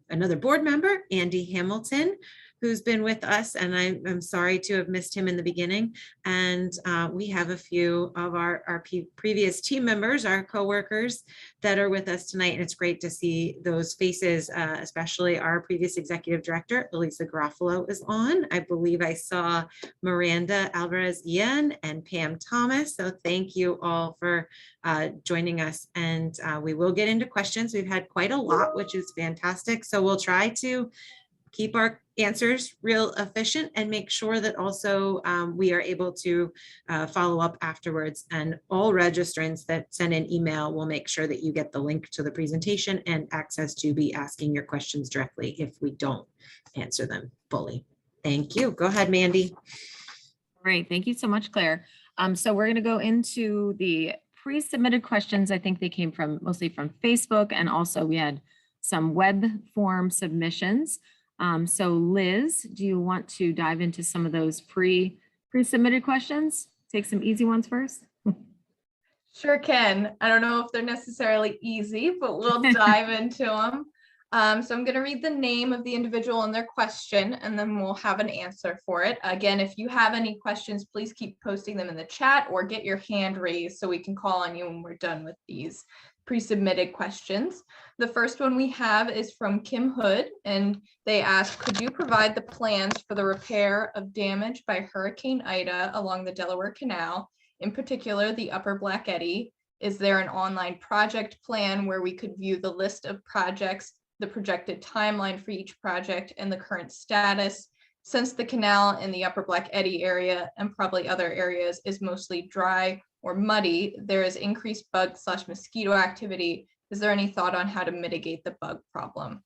another board member, Andy Hamilton, who's been with us, and I'm sorry to have missed him in the beginning. And we have a few of our previous team members, our coworkers, that are with us tonight. And it's great to see those faces, especially our previous executive director, Elisa Garofalo, is on. I believe I saw Miranda Alvarez-Ian and Pam Thomas. So thank you all for joining us. And we will get into questions. We've had quite a lot, which is fantastic. So we'll try to keep our answers real efficient and make sure that also we are able to follow up afterwards. And all registrants that send an email will make sure that you get the link to the presentation and access to be asking your questions directly if we don't answer them fully. Thank you. Go ahead, Mandy. Great. Thank you so much, Claire. So we're going to go into the pre-submitted questions. I think they came from mostly from Facebook, and also we had some web form submissions. So Liz, do you want to dive into some of those pre-submitted questions? Take some easy ones first. Sure can. I don't know if they're necessarily easy, but we'll dive into them. So I'm going to read the name of the individual and their question, and then we'll have an answer for it. Again, if you have any questions, please keep posting them in the chat or get your hand raised so we can call on you when we're done with these pre-submitted questions. The first one we have is from Kim Hood, and they ask, could you provide the plans for the repair of damage by Hurricane Ida along the Delaware Canal, in particular the Upper Black Eddy? Is there an online project plan where we could view the list of projects, the projected timeline for each project, and the current status? Since the canal in the Upper Black Eddy area and probably other areas is mostly dry or muddy, there is increased bug/mosquito activity. Is there any thought on how to mitigate the bug problem?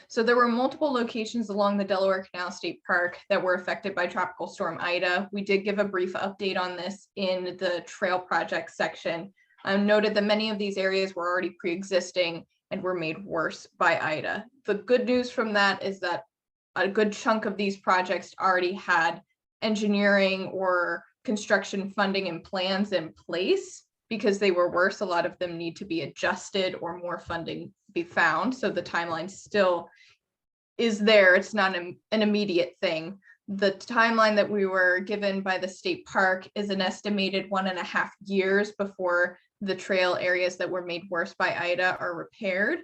So there were multiple locations along the Delaware Canal State Park that were affected by Tropical Storm Ida. We did give a brief update on this in the trail project section. Noted that many of these areas were already pre-existing and were made worse by Ida. The good news from that is that a good chunk of these projects already had engineering or construction funding and plans in place. Because they were worse, a lot of them need to be adjusted or more funding be found. So the timeline still is there. It's not an immediate thing. The timeline that we were given by the state park is an estimated 1.5 years before the trail areas that were made worse by Ida are repaired.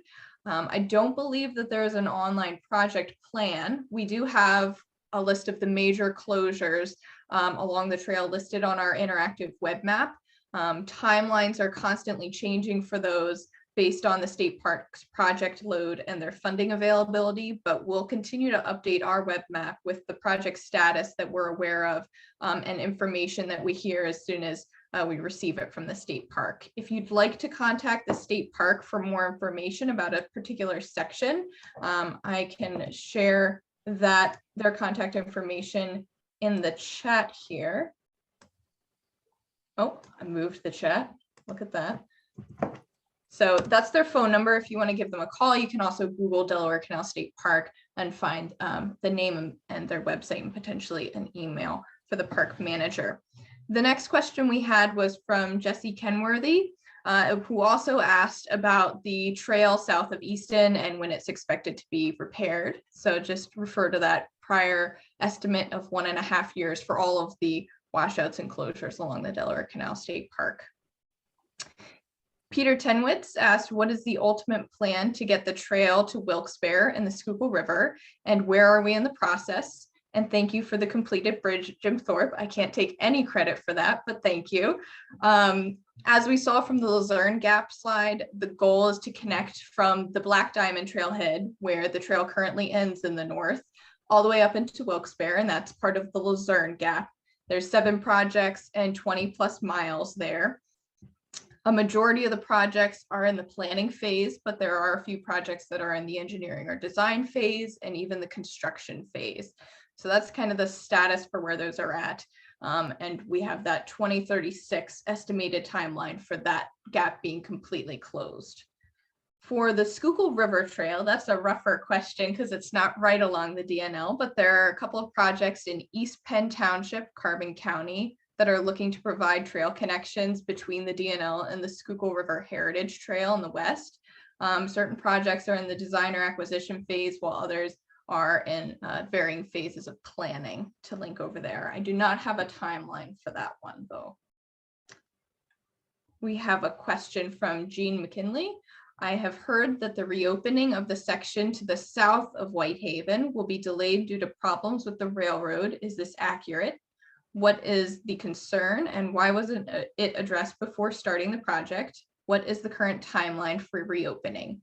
I don't believe that there is an online project plan. We do have a list of the major closures along the trail listed on our interactive web map. Timelines are constantly changing for those based on the state park's project load and their funding availability, but we'll continue to update our web map with the project status that we're aware of and information that we hear as soon as we receive it from the state park. If you'd like to contact the state park for more information about a particular section, I can share their contact information in the chat here. Oh, I moved the chat. Look at that. So that's their phone number. If you want to give them a call, you can also Google Delaware Canal State Park and find the name and their website and potentially an email for the park manager. The next question we had was from Jesse Kenworthy, who also asked about the trail south of Easton and when it's expected to be repaired. So just refer to that prior estimate of 1.5 years for all of the washouts and closures along the Delaware Canal State Park. Peter Tenwitz asked, what is the ultimate plan to get the trail to Wilkes-Barre and the Schuylkill River, and where are we in the process? And thank you for the completed bridge, Jim Thorpe. I can't take any credit for that, but thank you. As we saw from the Luzerne Gap slide, the goal is to connect from the Black Diamond Trailhead, where the trail currently ends in the north, all the way up into Wilkes-Barre, and that's part of the Luzerne Gap. There's 7 projects and 20+ miles there. A majority of the projects are in the planning phase, but there are a few projects that are in the engineering or design phase and even the construction phase. So that's kind of the status for where those are at. And we have that 2036 estimated timeline for that gap being completely closed. For the Schuylkill River Trail, that's a rougher question because it's not right along the D&L, but there are a couple of projects in East Penn Township, Carbon County, that are looking to provide trail connections between the D&L and the Schuylkill River Heritage Trail in the west. Certain projects are in the design or acquisition phase, while others are in varying phases of planning to link over there. I do not have a timeline for that one, though. We have a question from Jean McKinley. I have heard that the reopening of the section to the south of Whitehaven will be delayed due to problems with the railroad. Is this accurate? What is the concern and why wasn't it addressed before starting the project? What is the current timeline for reopening?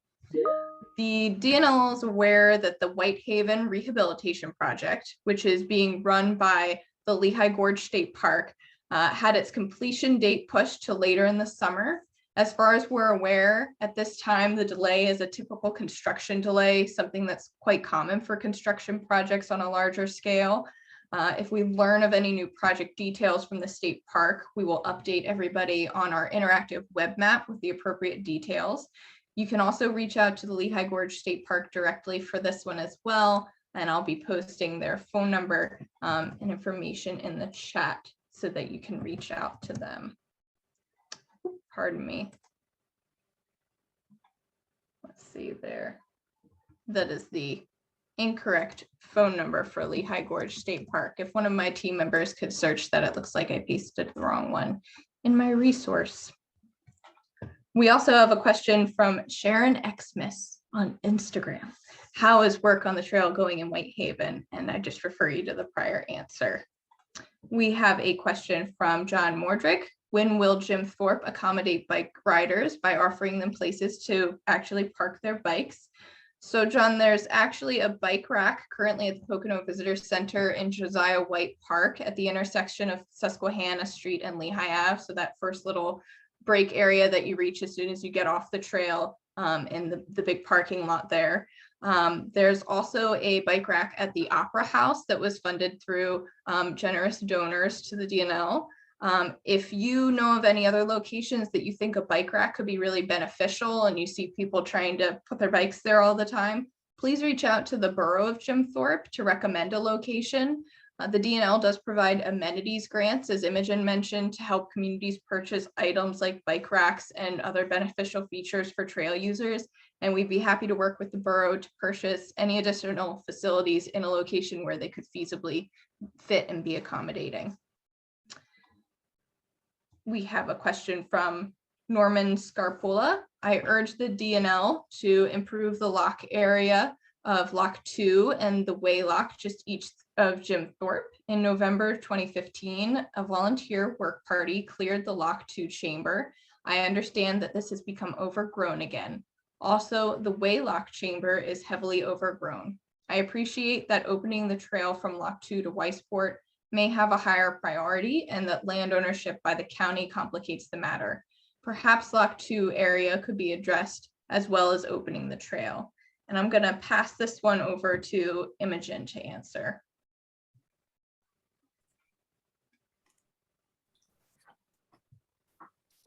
The D&L is aware that the Whitehaven Rehabilitation Project, which is being run by the Lehigh Gorge State Park, had its completion date pushed to later in the summer. As far as we're aware, at this time, the delay is a typical construction delay, something that's quite common for construction projects on a larger scale. If we learn of any new project details from the state park, we will update everybody on our interactive web map with the appropriate details. You can also reach out to the Lehigh Gorge State Park directly for this one as well, and I'll be posting their phone number and information in the chat so that you can reach out to them. Pardon me. Let's see there. That is the incorrect phone number for Lehigh Gorge State Park. If one of my team members could search that, it looks like I pasted the wrong one in my resource. We also have a question from Sharon Xmas on Instagram. How is work on the trail going in Whitehaven? And I just refer you to the prior answer. We have a question from John Mordrick. When will Jim Thorpe accommodate bike riders by offering them places to actually park their bikes? So John, there's actually a bike rack currently at the Pocono Visitor Center in Josiah White Park at the intersection of Susquehanna Street and Lehigh Ave. So that first little break area that you reach as soon as you get off the trail in the big parking lot there. There's also a bike rack at the Opera House that was funded through generous donors to the D&L. If you know of any other locations that you think a bike rack could be really beneficial and you see people trying to put their bikes there all the time, please reach out to the borough of Jim Thorpe to recommend a location. The D&L does provide amenities grants, as Imogen mentioned, to help communities purchase items like bike racks and other beneficial features for trail users. And we'd be happy to work with the borough to purchase any additional facilities in a location where they could feasibly fit and be accommodating. We have a question from Norman Scarpola. I urge the D&L to improve the lock area of Lock 2 and the way lock just east of Jim Thorpe. In November 2015, a volunteer work party cleared the Lock 2 chamber. I understand that this has become overgrown again. Also, the way lock chamber is heavily overgrown. I appreciate that opening the trail from Lock 2 to Weisport may have a higher priority and that land ownership by the county complicates the matter. Perhaps Lock 2 area could be addressed as well as opening the trail. And I'm going to pass this one over to Imogen to answer.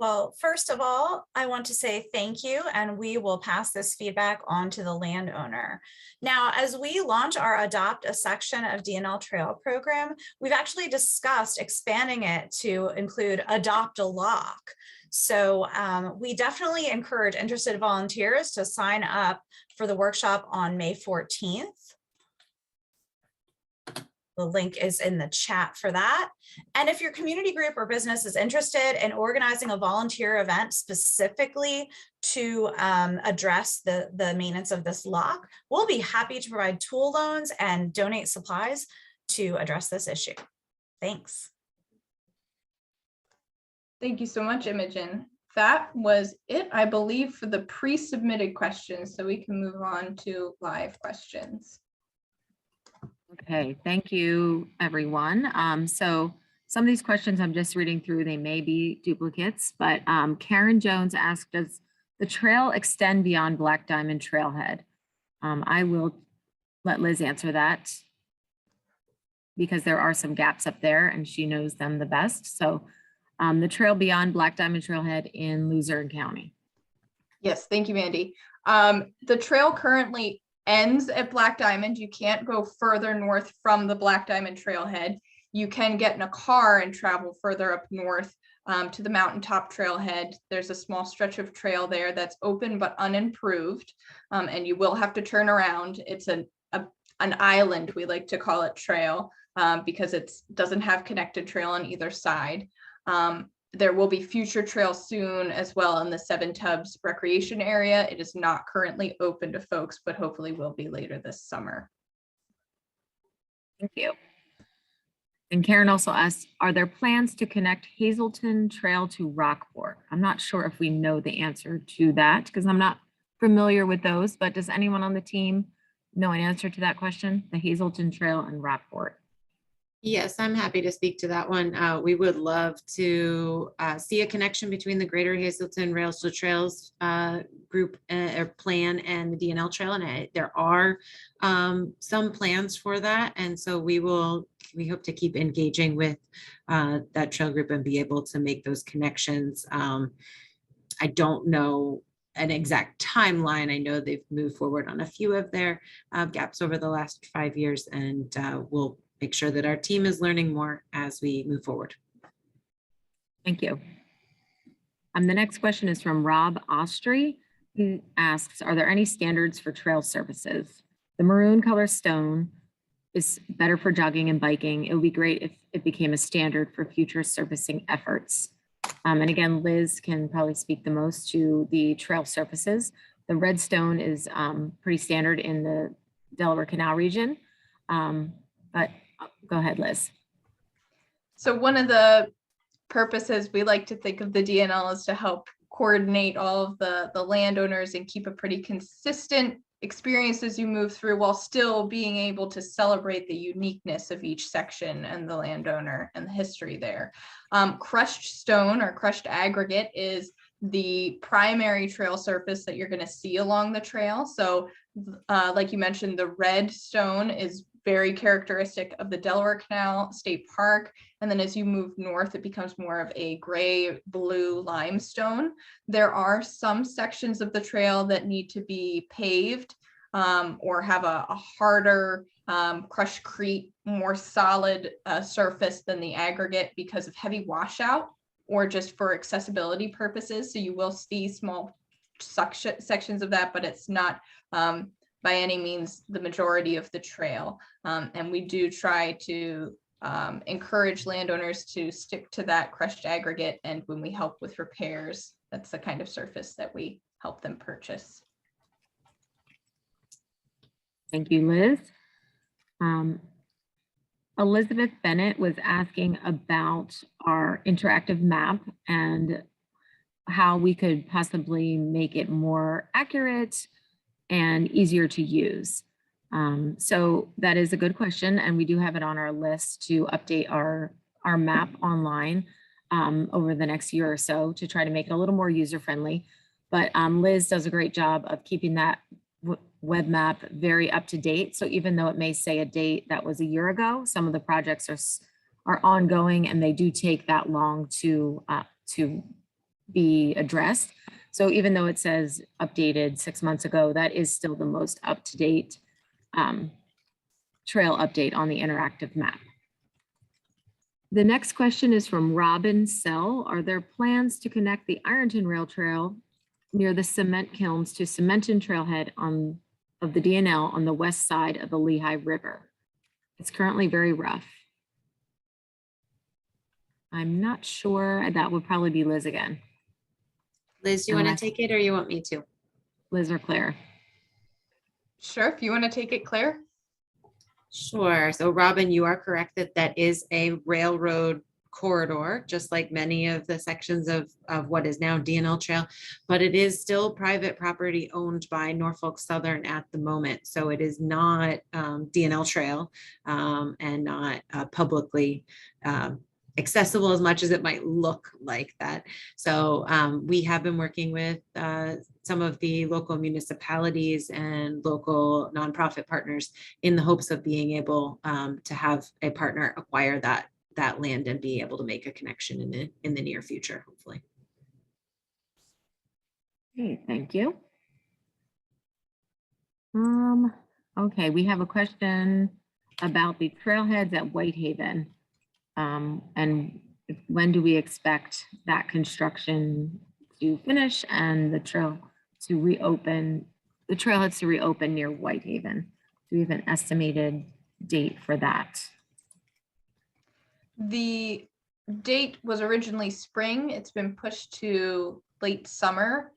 Well, first of all, I want to say thank you, and we will pass this feedback on to the landowner. Now, as we launch our Adopt a Section of D&L Trail program, we've actually discussed expanding it to include Adopt a Lock. So we definitely encourage interested volunteers to sign up for the workshop on May 14th. The link is in the chat for that. And if your community group or business is interested in organizing a volunteer event specifically to address the maintenance of this lock, we'll be happy to provide tool loans and donate supplies to address this issue. Thanks. Thank you so much, Imogen. That was it, I believe, for the pre-submitted questions, so we can move on to live questions. Okay, thank you, everyone. So some of these questions I'm just reading through, they may be duplicates, but Karen Jones asked, does the trail extend beyond Black Diamond Trailhead? I will let Liz answer that because there are some gaps up there and she knows them the best. So the trail beyond Black Diamond Trailhead in Luzerne County. Yes, thank you, Mandy. The trail currently ends at Black Diamond. You can't go further north from the Black Diamond Trailhead. you can get in a car and travel further up north to the mountaintop trailhead. There's a small stretch of trail there that's open but unimproved, and you will have to turn around. It's an island, we like to call it, trail because it doesn't have connected trail on either side. There will be future trails soon as well in the Seven Tubs recreation area. It is not currently open to folks, but hopefully will be later this summer. Thank you. And Karen also asked, are there plans to connect Hazelton Trail to Rockport? I'm not sure if we know the answer to that because I'm not familiar with those, but does anyone on the team know an answer to that question? The Hazelton Trail and Rockport. Yes, I'm happy to speak to that one. We would love to see a connection between the Greater Hazelton Rails to Trails group or plan and the D&L Trail, and there are some plans for that. And so we hope to keep engaging with that trail group and be able to make those connections. I don't know an exact timeline. I know they've moved forward on a few of their gaps over the last 5 years, and we'll make sure that our team is learning more as we move forward. Thank you. The next question is from Rob Ostry, who asks, are there any standards for trail surfaces? The maroon color stone is better for jogging and biking. It would be great if it became a standard for future surfacing efforts. And again, Liz can probably speak the most to the trail surfaces. The red stone is pretty standard in the Delaware Canal region, but go ahead, Liz. So one of the purposes we like to think of the D&L is to help coordinate all of the landowners and keep a pretty consistent experience as you move through, while still being able to celebrate the uniqueness of each section and the landowner and the history there. Crushed stone or crushed aggregate is the primary trail surface that you're going to see along the trail. So like you mentioned, the red stone is very characteristic of the Delaware Canal State Park. And then as you move north, it becomes more of a gray blue limestone. There are some sections of the trail that need to be paved or have a harder crushed-crete, more solid surface than the aggregate because of heavy washout or just for accessibility purposes. So you will see small sections of that, but it's not by any means the majority of the trail. And we do try to encourage landowners to stick to that crushed aggregate. And when we help with repairs, that's the kind of surface that we help them purchase. Thank you, Liz. Elizabeth Bennett was asking about our interactive map and how we could possibly make it more accurate and easier to use. So that is a good question, and we do have it on our list to update our map online over the next year or so to try to make it a little more user-friendly. But Liz does a great job of keeping that web map very up to date. So even though it may say a date that was a year ago, some of the projects are ongoing and they do take that long to be addressed. So even though it says updated 6 months ago, that is still the most up-to-date trail update on the interactive map. The next question is from Robin Sell. Are there plans to connect the Ironton Rail Trail near the cement kilns to Cementon Trailhead of the D&L on the west side of the Lehigh River? It's currently very rough. I'm not sure. That would probably be Liz again. Liz, do you want to take it or you want me to? Liz or Claire? Sure, if you want to take it, Claire. Sure. So Robin, you are correct that that is a railroad corridor, just like many of the sections of what is now D&L Trail, but it is still private property owned by Norfolk Southern at the moment. So it is not D&L Trail and not publicly accessible as much as it might look like that. So we have been working with some of the local municipalities and local nonprofit partners in the hopes of being able to have a partner acquire that land and be able to make a connection in the near future, hopefully. Okay, thank you. Okay, we have a question about the trailheads at Whitehaven. And when do we expect that construction to finish and the trail to reopen, the trailheads to reopen near Whitehaven? Do we have an estimated date for that? The date was originally spring. It's been pushed to late summer.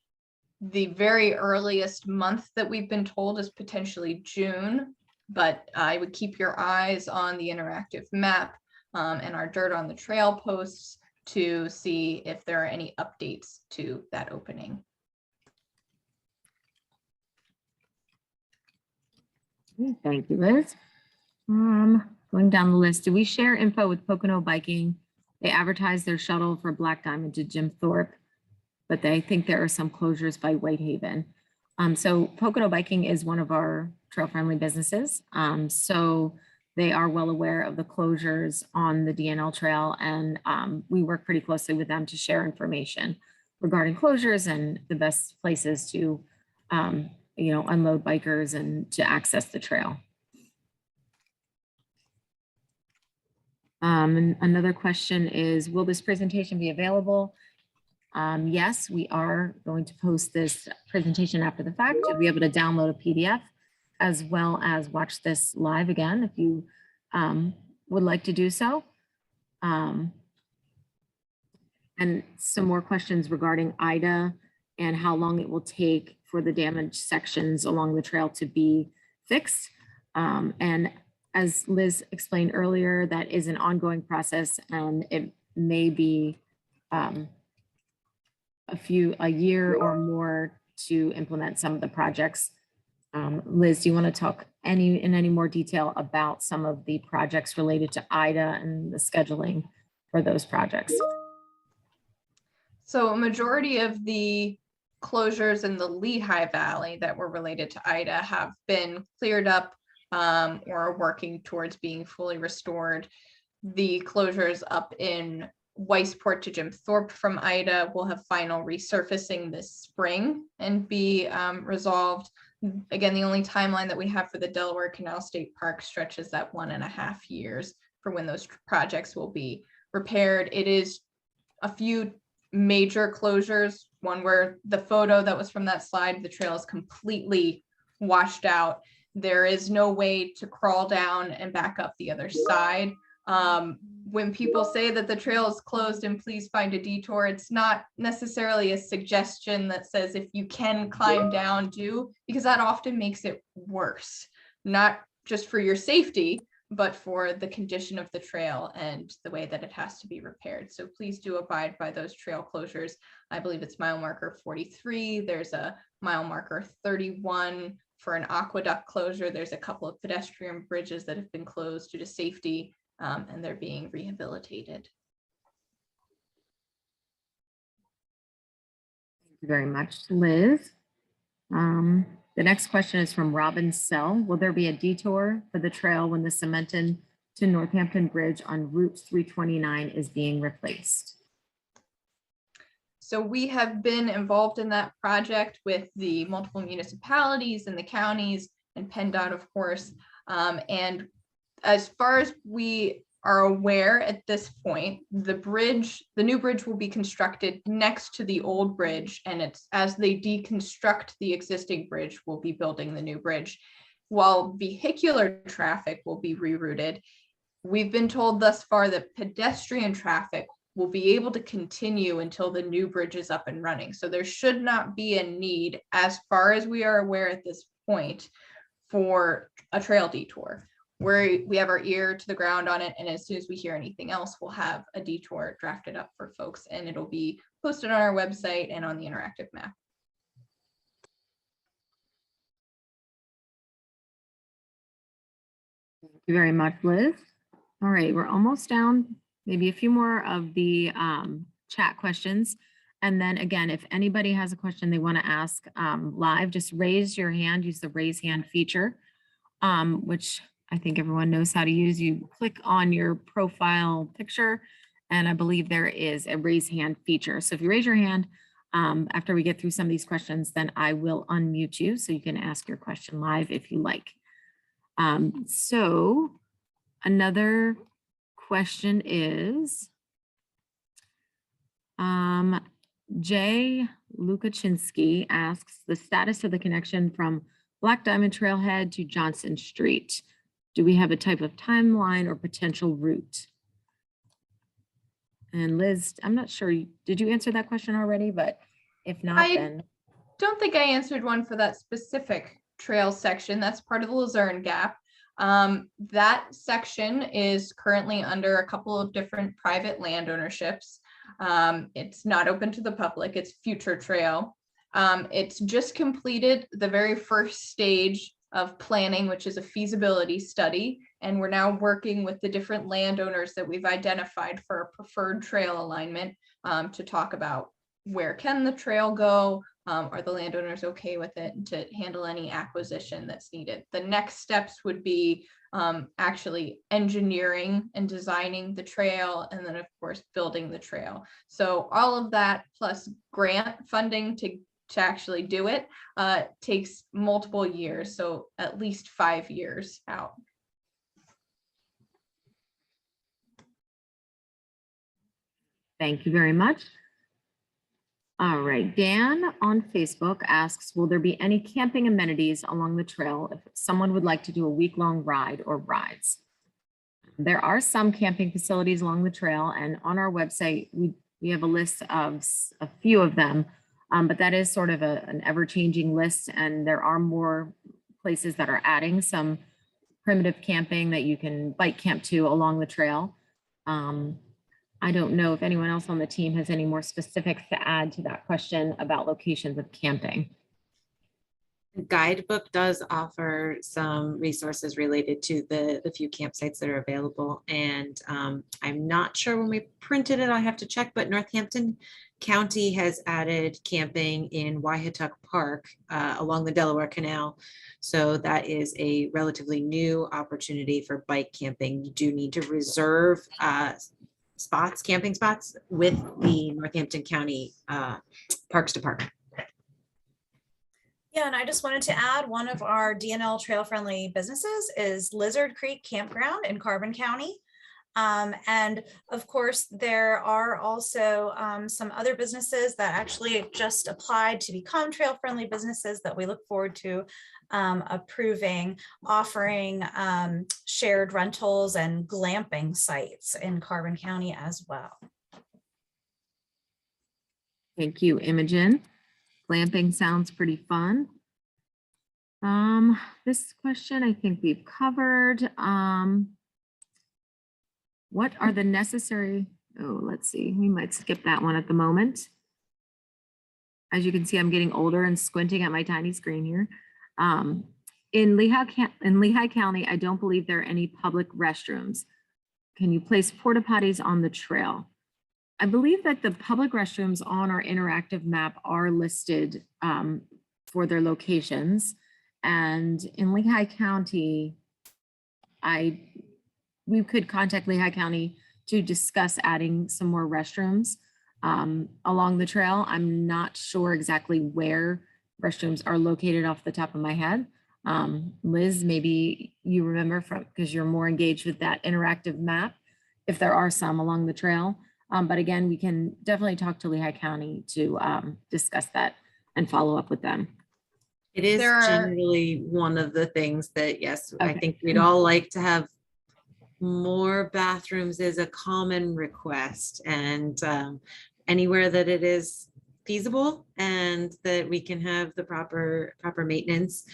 The very earliest month that we've been told is potentially June, but I would keep your eyes on the interactive map and our Dirt on the Trail posts to see if there are any updates to that opening. Thank you, Liz. Going down the list, do we share info with Pocono Biking? They advertise their shuttle for Black Diamond to Jim Thorpe, but they think there are some closures by Whitehaven. So Pocono Biking is one of our trail-friendly businesses. So they are well aware of the closures on the D&L Trail, and we work pretty closely with them to share information regarding closures and the best places to, unload bikers and to access the trail. And another question is, will this presentation be available? Yes, we are going to post this presentation after the fact. You'll be able to download a PDF as well as watch this live again if you would like to do so. And some more questions regarding IDA and how long it will take for the damaged sections along the trail to be fixed. And as Liz explained earlier, that is an ongoing process, and it may be a year or more to implement some of the projects. Liz, do you want to talk in any more detail about some of the projects related to IDA and the scheduling for those projects? So a majority of the closures in the Lehigh Valley that were related to IDA have been cleared up or are working towards being fully restored. The closures up in Weisport to Jim Thorpe from IDA will have final resurfacing this spring and be resolved. Again, the only timeline that we have for the Delaware Canal State Park stretches that 1.5 years for when those projects will be repaired. It is a few major closures, one where the photo that was from that slide, the trail is completely washed out. There is no way to crawl down and back up the other side. When people say that the trail is closed and please find a detour, it's not necessarily a suggestion that says if you can climb down, do, because that often makes it worse, not just for your safety, but for the condition of the trail and the way that it has to be repaired. So please do abide by those trail closures. I believe it's mile marker 43. There's a mile marker 31 for an aqueduct closure. There's a couple of pedestrian bridges that have been closed due to safety, and they're being rehabilitated. Thank you very much, Liz. The next question is from Robin Sell. Will there be a detour for the trail when the cemented to Northampton Bridge on Route 329 is being replaced? So we have been involved in that project with the multiple municipalities and the counties and PennDOT, of course. And as far as we are aware at this point, the new bridge will be constructed next to the old bridge, and it's as they deconstruct the existing bridge, we'll be building the new bridge. While vehicular traffic will be rerouted, we've been told thus far that pedestrian traffic will be able to continue until the new bridge is up and running. So there should not be a need, as far as we are aware at this point, for a trail detour. We have our ear to the ground on it, and as soon as we hear anything else, we'll have a detour drafted up for folks, and it'll be posted on our website and on the interactive map. Thank you very much, Liz. All right, we're almost down, maybe a few more of the chat questions. And then again, if anybody has a question they want to ask live, just raise your hand, use the raise hand feature, which I think everyone knows how to use. You click on your profile picture, and I believe there is a raise hand feature. So if you raise your hand after we get through some of these questions, then I will unmute you so you can ask your question live if you like. So another question is, Jay Lukaczynski asks the status of the connection from Black Diamond Trailhead to Johnson Street. Do we have a type of timeline or potential route? And Liz, I'm not sure, did you answer that question already? But if not, then. Don't think I answered one for that specific trail section. That's part of the Luzerne Gap. That section is currently under a couple of different private land ownerships. It's not open to the public. It's future trail. It's just completed the very first stage of planning, which is a feasibility study. And we're now working with the different landowners that we've identified for a preferred trail alignment to talk about where can the trail go? Are the landowners okay with it, and to handle any acquisition that's needed? The next steps would be actually engineering and designing the trail, and then of course building the trail. So all of that plus grant funding to actually do it takes multiple years, so at least 5 years out. Thank you very much. All right, Dan on Facebook asks, will there be any camping amenities along the trail if someone would like to do a week-long ride or rides? There are some camping facilities along the trail, and on our website, we have a list of a few of them, but that is sort of an ever-changing list, and there are more places that are adding some primitive camping that you can bike camp to along the trail. I don't know if anyone else on the team has any more specifics to add to that question about locations of camping. The guidebook does offer some resources related to the few campsites that are available. And I'm not sure when we printed it, I have to check, but Northampton County has added camping in Wyhatuck Park along the Delaware Canal. So that is a relatively new opportunity for bike camping. You do need to reserve camping spots with the Northampton County Parks Department. Yeah, and I just wanted to add, one of our D&L trail friendly businesses is Lizard Creek Campground in Carbon County. And of course, there are also some other businesses that actually just applied to become trail friendly businesses that we look forward to approving, offering shared rentals and glamping sites in Carbon County as well. Thank you, Imogen. Glamping sounds pretty fun. This question I think we've covered. What are the necessary, let's see, we might skip that one at the moment. As you can see, I'm getting older and squinting at my tiny screen here. In Lehigh County, I don't believe there are any public restrooms. Can you place porta potties on the trail? I believe that the public restrooms on our interactive map are listed for their locations. And in Lehigh County, we could contact Lehigh County to discuss adding some more restrooms along the trail. I'm not sure exactly where restrooms are located off the top of my head. Liz, maybe you remember from, because you're more engaged with that interactive map, if there are some along the trail. But again, we can definitely talk to Lehigh County to discuss that and follow up with them. It is generally one of the things that, yes, Okay. I think we'd all like to have more bathrooms is a common request, and anywhere that it is feasible and that we can have the proper maintenance,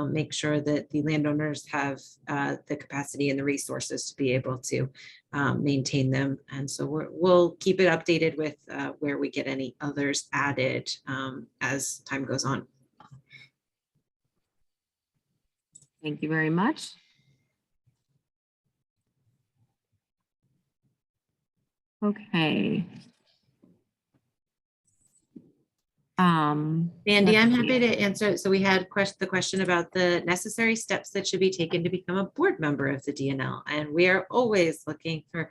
make sure that the landowners have the capacity and the resources to be able to maintain them. And so we'll keep it updated with where we get any others added as time goes on. Thank you very much. Okay. Andy, I'm happy to answer. So we had the question about the necessary steps that should be taken to become a board member of the D&L. And we are always looking for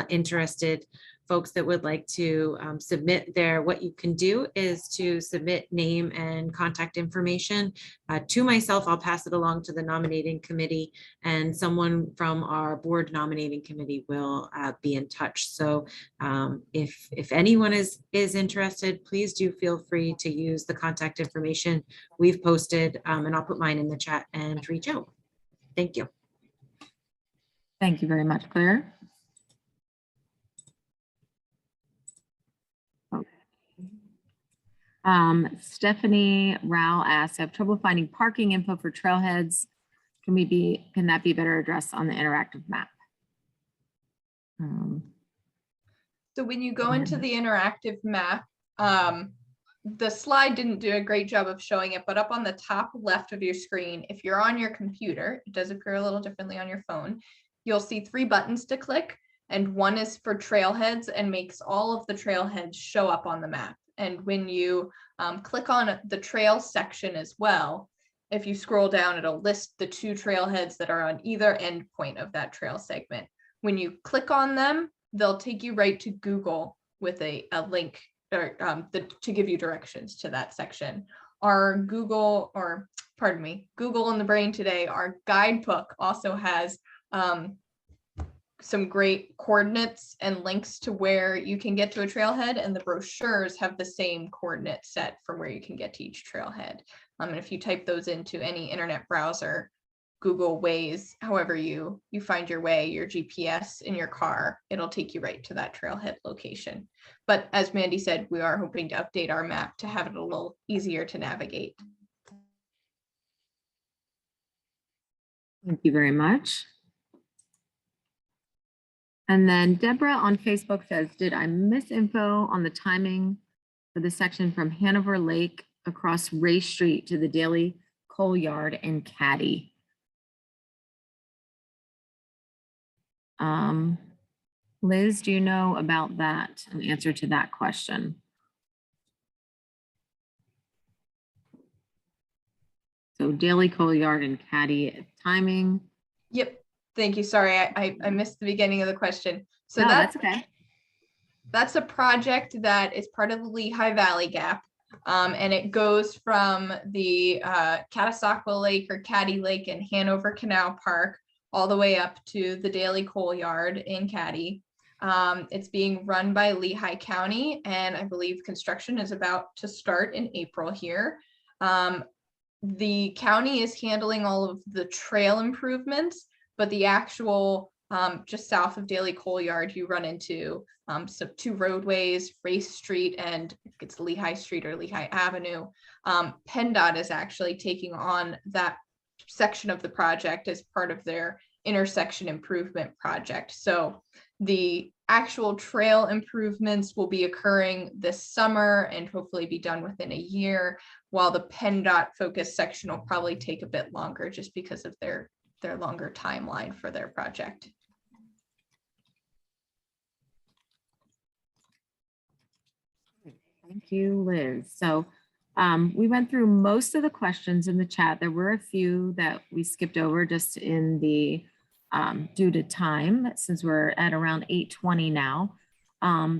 interested folks that would like to submit what you can do is to submit name and contact information to myself. I'll pass it along to the nominating committee, and someone from our board nominating committee will be in touch. So if anyone is interested, please do feel free to use the contact information we've posted, and I'll put mine in the chat and reach out. Thank you. Thank you very much, Claire. Stephanie Rao asks, I have trouble finding parking info for trailheads. Can that be better addressed on the interactive map? So when you go into the interactive map, the slide didn't do a great job of showing it, but up on the top left of your screen, if you're on your computer, it does appear a little differently on your phone. You'll see 3 buttons to click, and one is for trailheads and makes all of the trailheads show up on the map. And when you click on the trail section as well, if you scroll down, it'll list the 2 trailheads that are on either end point of that trail segment. When you click on them, they'll take you right to Google with a link or to give you directions to that section. Our Google in the Brain today, our guidebook also has some great coordinates and links to where you can get to a trailhead, and the brochures have the same coordinate set for where you can get to each trailhead. And if you type those into any internet browser, Google Waze, however you find your way, your GPS in your car, it'll take you right to that trailhead location. But as Mandy said, we are hoping to update our map to have it a little easier to navigate. Thank you very much. And then Deborah on Facebook says, did I miss info on the timing for the section from Hanover Lake across Ray Street to the Daily Coal Yard and Caddy? Liz, do you know about that, an answer to that question? So Daily Coal Yard and Caddy timing. Yep. Thank you. Sorry, I missed the beginning of the question. So No, that's okay. That's a project that is part of the Lehigh Valley Gap. And it goes from the Catasauqua Lake or Caddy Lake in Hanover Canal Park all the way up to the Daily Coal Yard in Caddy. It's being run by Lehigh County, and I believe construction is about to start in April here. The county is handling all of the trail improvements, but the actual just south of Daily Coal Yard, you run into so 2 roadways, Race Street and it's Lehigh Street or Lehigh Avenue. PennDOT is actually taking on that section of the project as part of their intersection improvement project. So the actual trail improvements will be occurring this summer and hopefully be done within a year, while the PennDOT focus section will probably take a bit longer just because of their longer timeline for their project. Thank you, Liz. So we went through most of the questions in the chat. There were a few that we skipped over just in the due to time, since we're at around 8:20 now.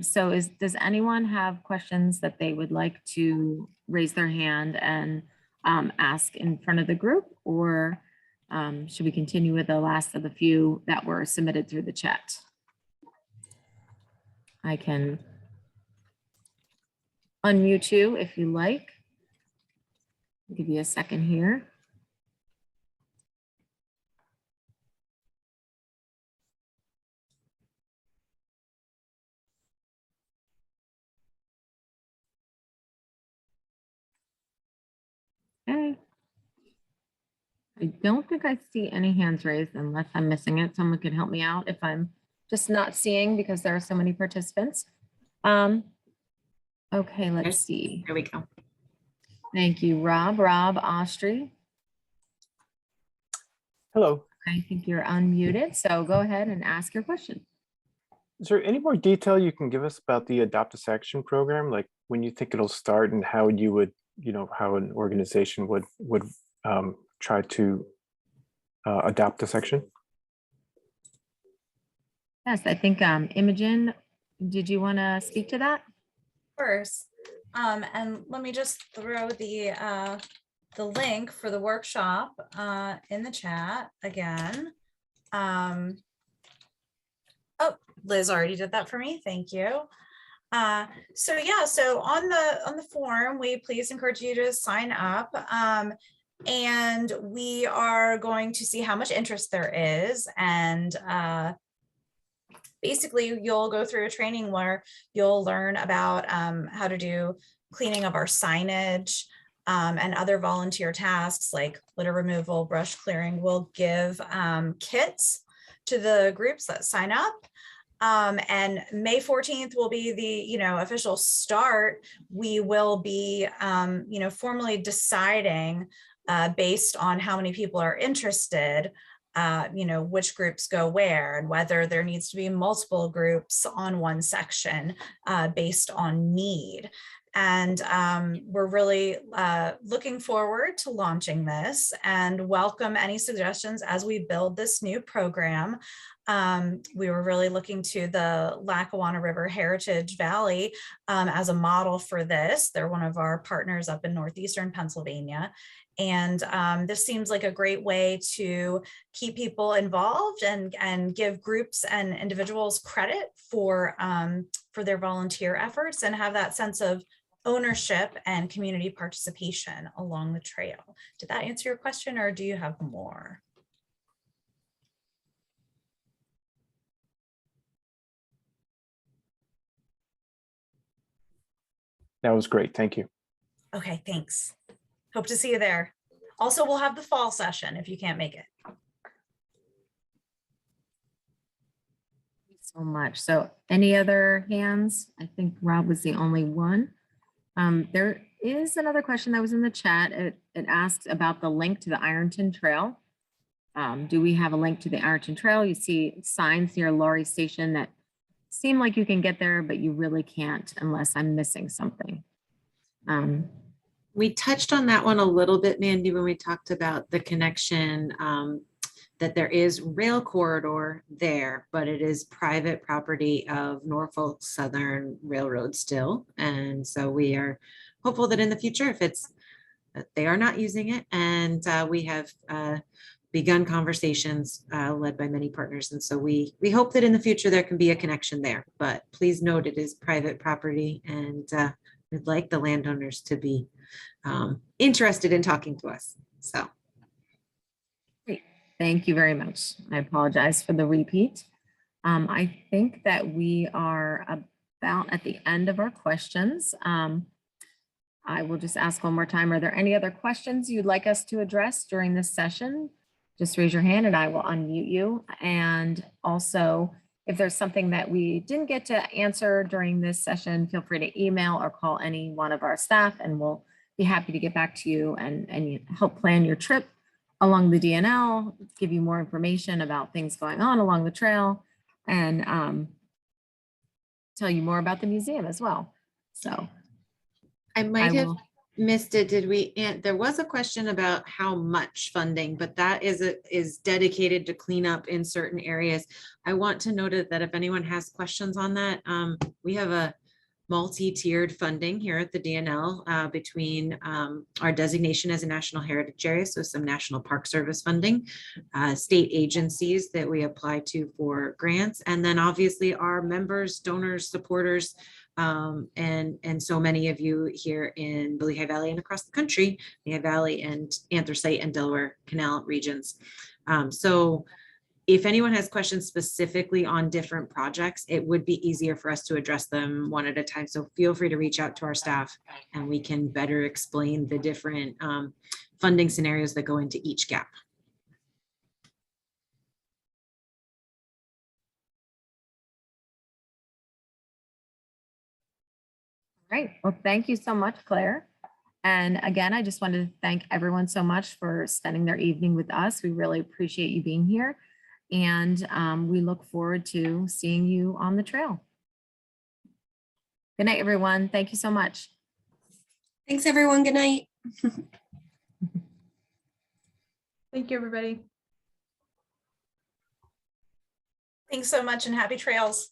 So does anyone have questions that they would like to raise their hand and ask in front of the group, or should we continue with the last of the few that were submitted through the chat? I can unmute you if you like. I'll give you a second here. Okay. I don't think I see any hands raised unless I'm missing it. Someone can help me out if I'm just not seeing because there are so many participants. Okay, let's see. There we go. Thank you, Rob Ostry. Hello. I think you're unmuted, so go ahead and ask your question. Is there any more detail you can give us about the Adopt a Section program? Like when you think it'll start and how you would, how an organization would try to adopt a section? Yes, I think Imogen did you want to speak to that? Course. And let me just throw the link for the workshop in the chat again. Oh, Liz already did that for me. Thank you. So yeah, so on the forum, we please encourage you to sign up. And we are going to see how much interest there is. And basically, you'll go through a training where you'll learn about how to do cleaning of our signage and other volunteer tasks like litter removal, brush clearing. We'll give kits to the groups that sign up. And May 14th will be the, official start. We will be, formally deciding based on how many people are interested, which groups go where and whether there needs to be multiple groups on one section based on need. And we're really looking forward to launching this and welcome any suggestions as we build this new program. We were really looking to the Lackawanna River Heritage Valley as a model for this. They're one of our partners up in northeastern Pennsylvania. And this seems like a great way to keep people involved and give groups and individuals credit for their volunteer efforts and have that sense of ownership and community participation along the trail. Did that answer your question, or do you have more? That was great. Thank you. Okay, thanks. Hope to see you there. Also, we'll have the fall session if you can't make it. So much. So any other hands? I think Rob was the only one. There is another question that was in the chat. It asked about the link to the Ironton Trail. Do we have a link to the Ironton Trail? You see signs near Laurie Station that seem like you can get there, but you really can't unless I'm missing something. We touched on that one a little bit, Mandy, when we talked about the connection, that there is rail corridor there, but it is private property of Norfolk Southern Railroad still. And so we are hopeful that in the future, if it's, they are not using it. And we have begun conversations led by many partners. And so we hope that in the future there can be a connection there, but please note it is private property, and we'd like the landowners to be interested in talking to us. So. Great. Thank you very much. I apologize for the repeat. I think that we are about at the end of our questions. I will just ask one more time. Are there any other questions you'd like us to address during this session? Just raise your hand and I will unmute you. And also, if there's something that we didn't get to answer during this session, feel free to email or call any one of our staff and we'll be happy to get back to you and help plan your trip along the D&L, give you more information about things going on along the trail, and tell you more about the museum as well. So I might have missed it. Did we? And there was a question about how much funding, but that is dedicated to clean up in certain areas. I want to note that if anyone has questions on that, we have a multi-tiered funding here at the D&L between our designation as a National Heritage Area, so some National Park Service funding, state agencies that we apply to for grants, and then obviously our members, donors, supporters, and so many of you here in the Lehigh Valley and across the country, Lehigh Valley and Anthracite and Delaware Canal regions. So if anyone has questions specifically on different projects, it would be easier for us to address them one at a time. So feel free to reach out to our staff and we can better explain the different funding scenarios that go into each gap. Great. Well, thank you so much, Claire. And again, I just wanted to thank everyone so much for spending their evening with us. We really appreciate you being here. And we look forward to seeing you on the trail. Good night, everyone. Thank you so much. Thanks, everyone. Good night. Thank you, everybody. Thanks so much and happy trails.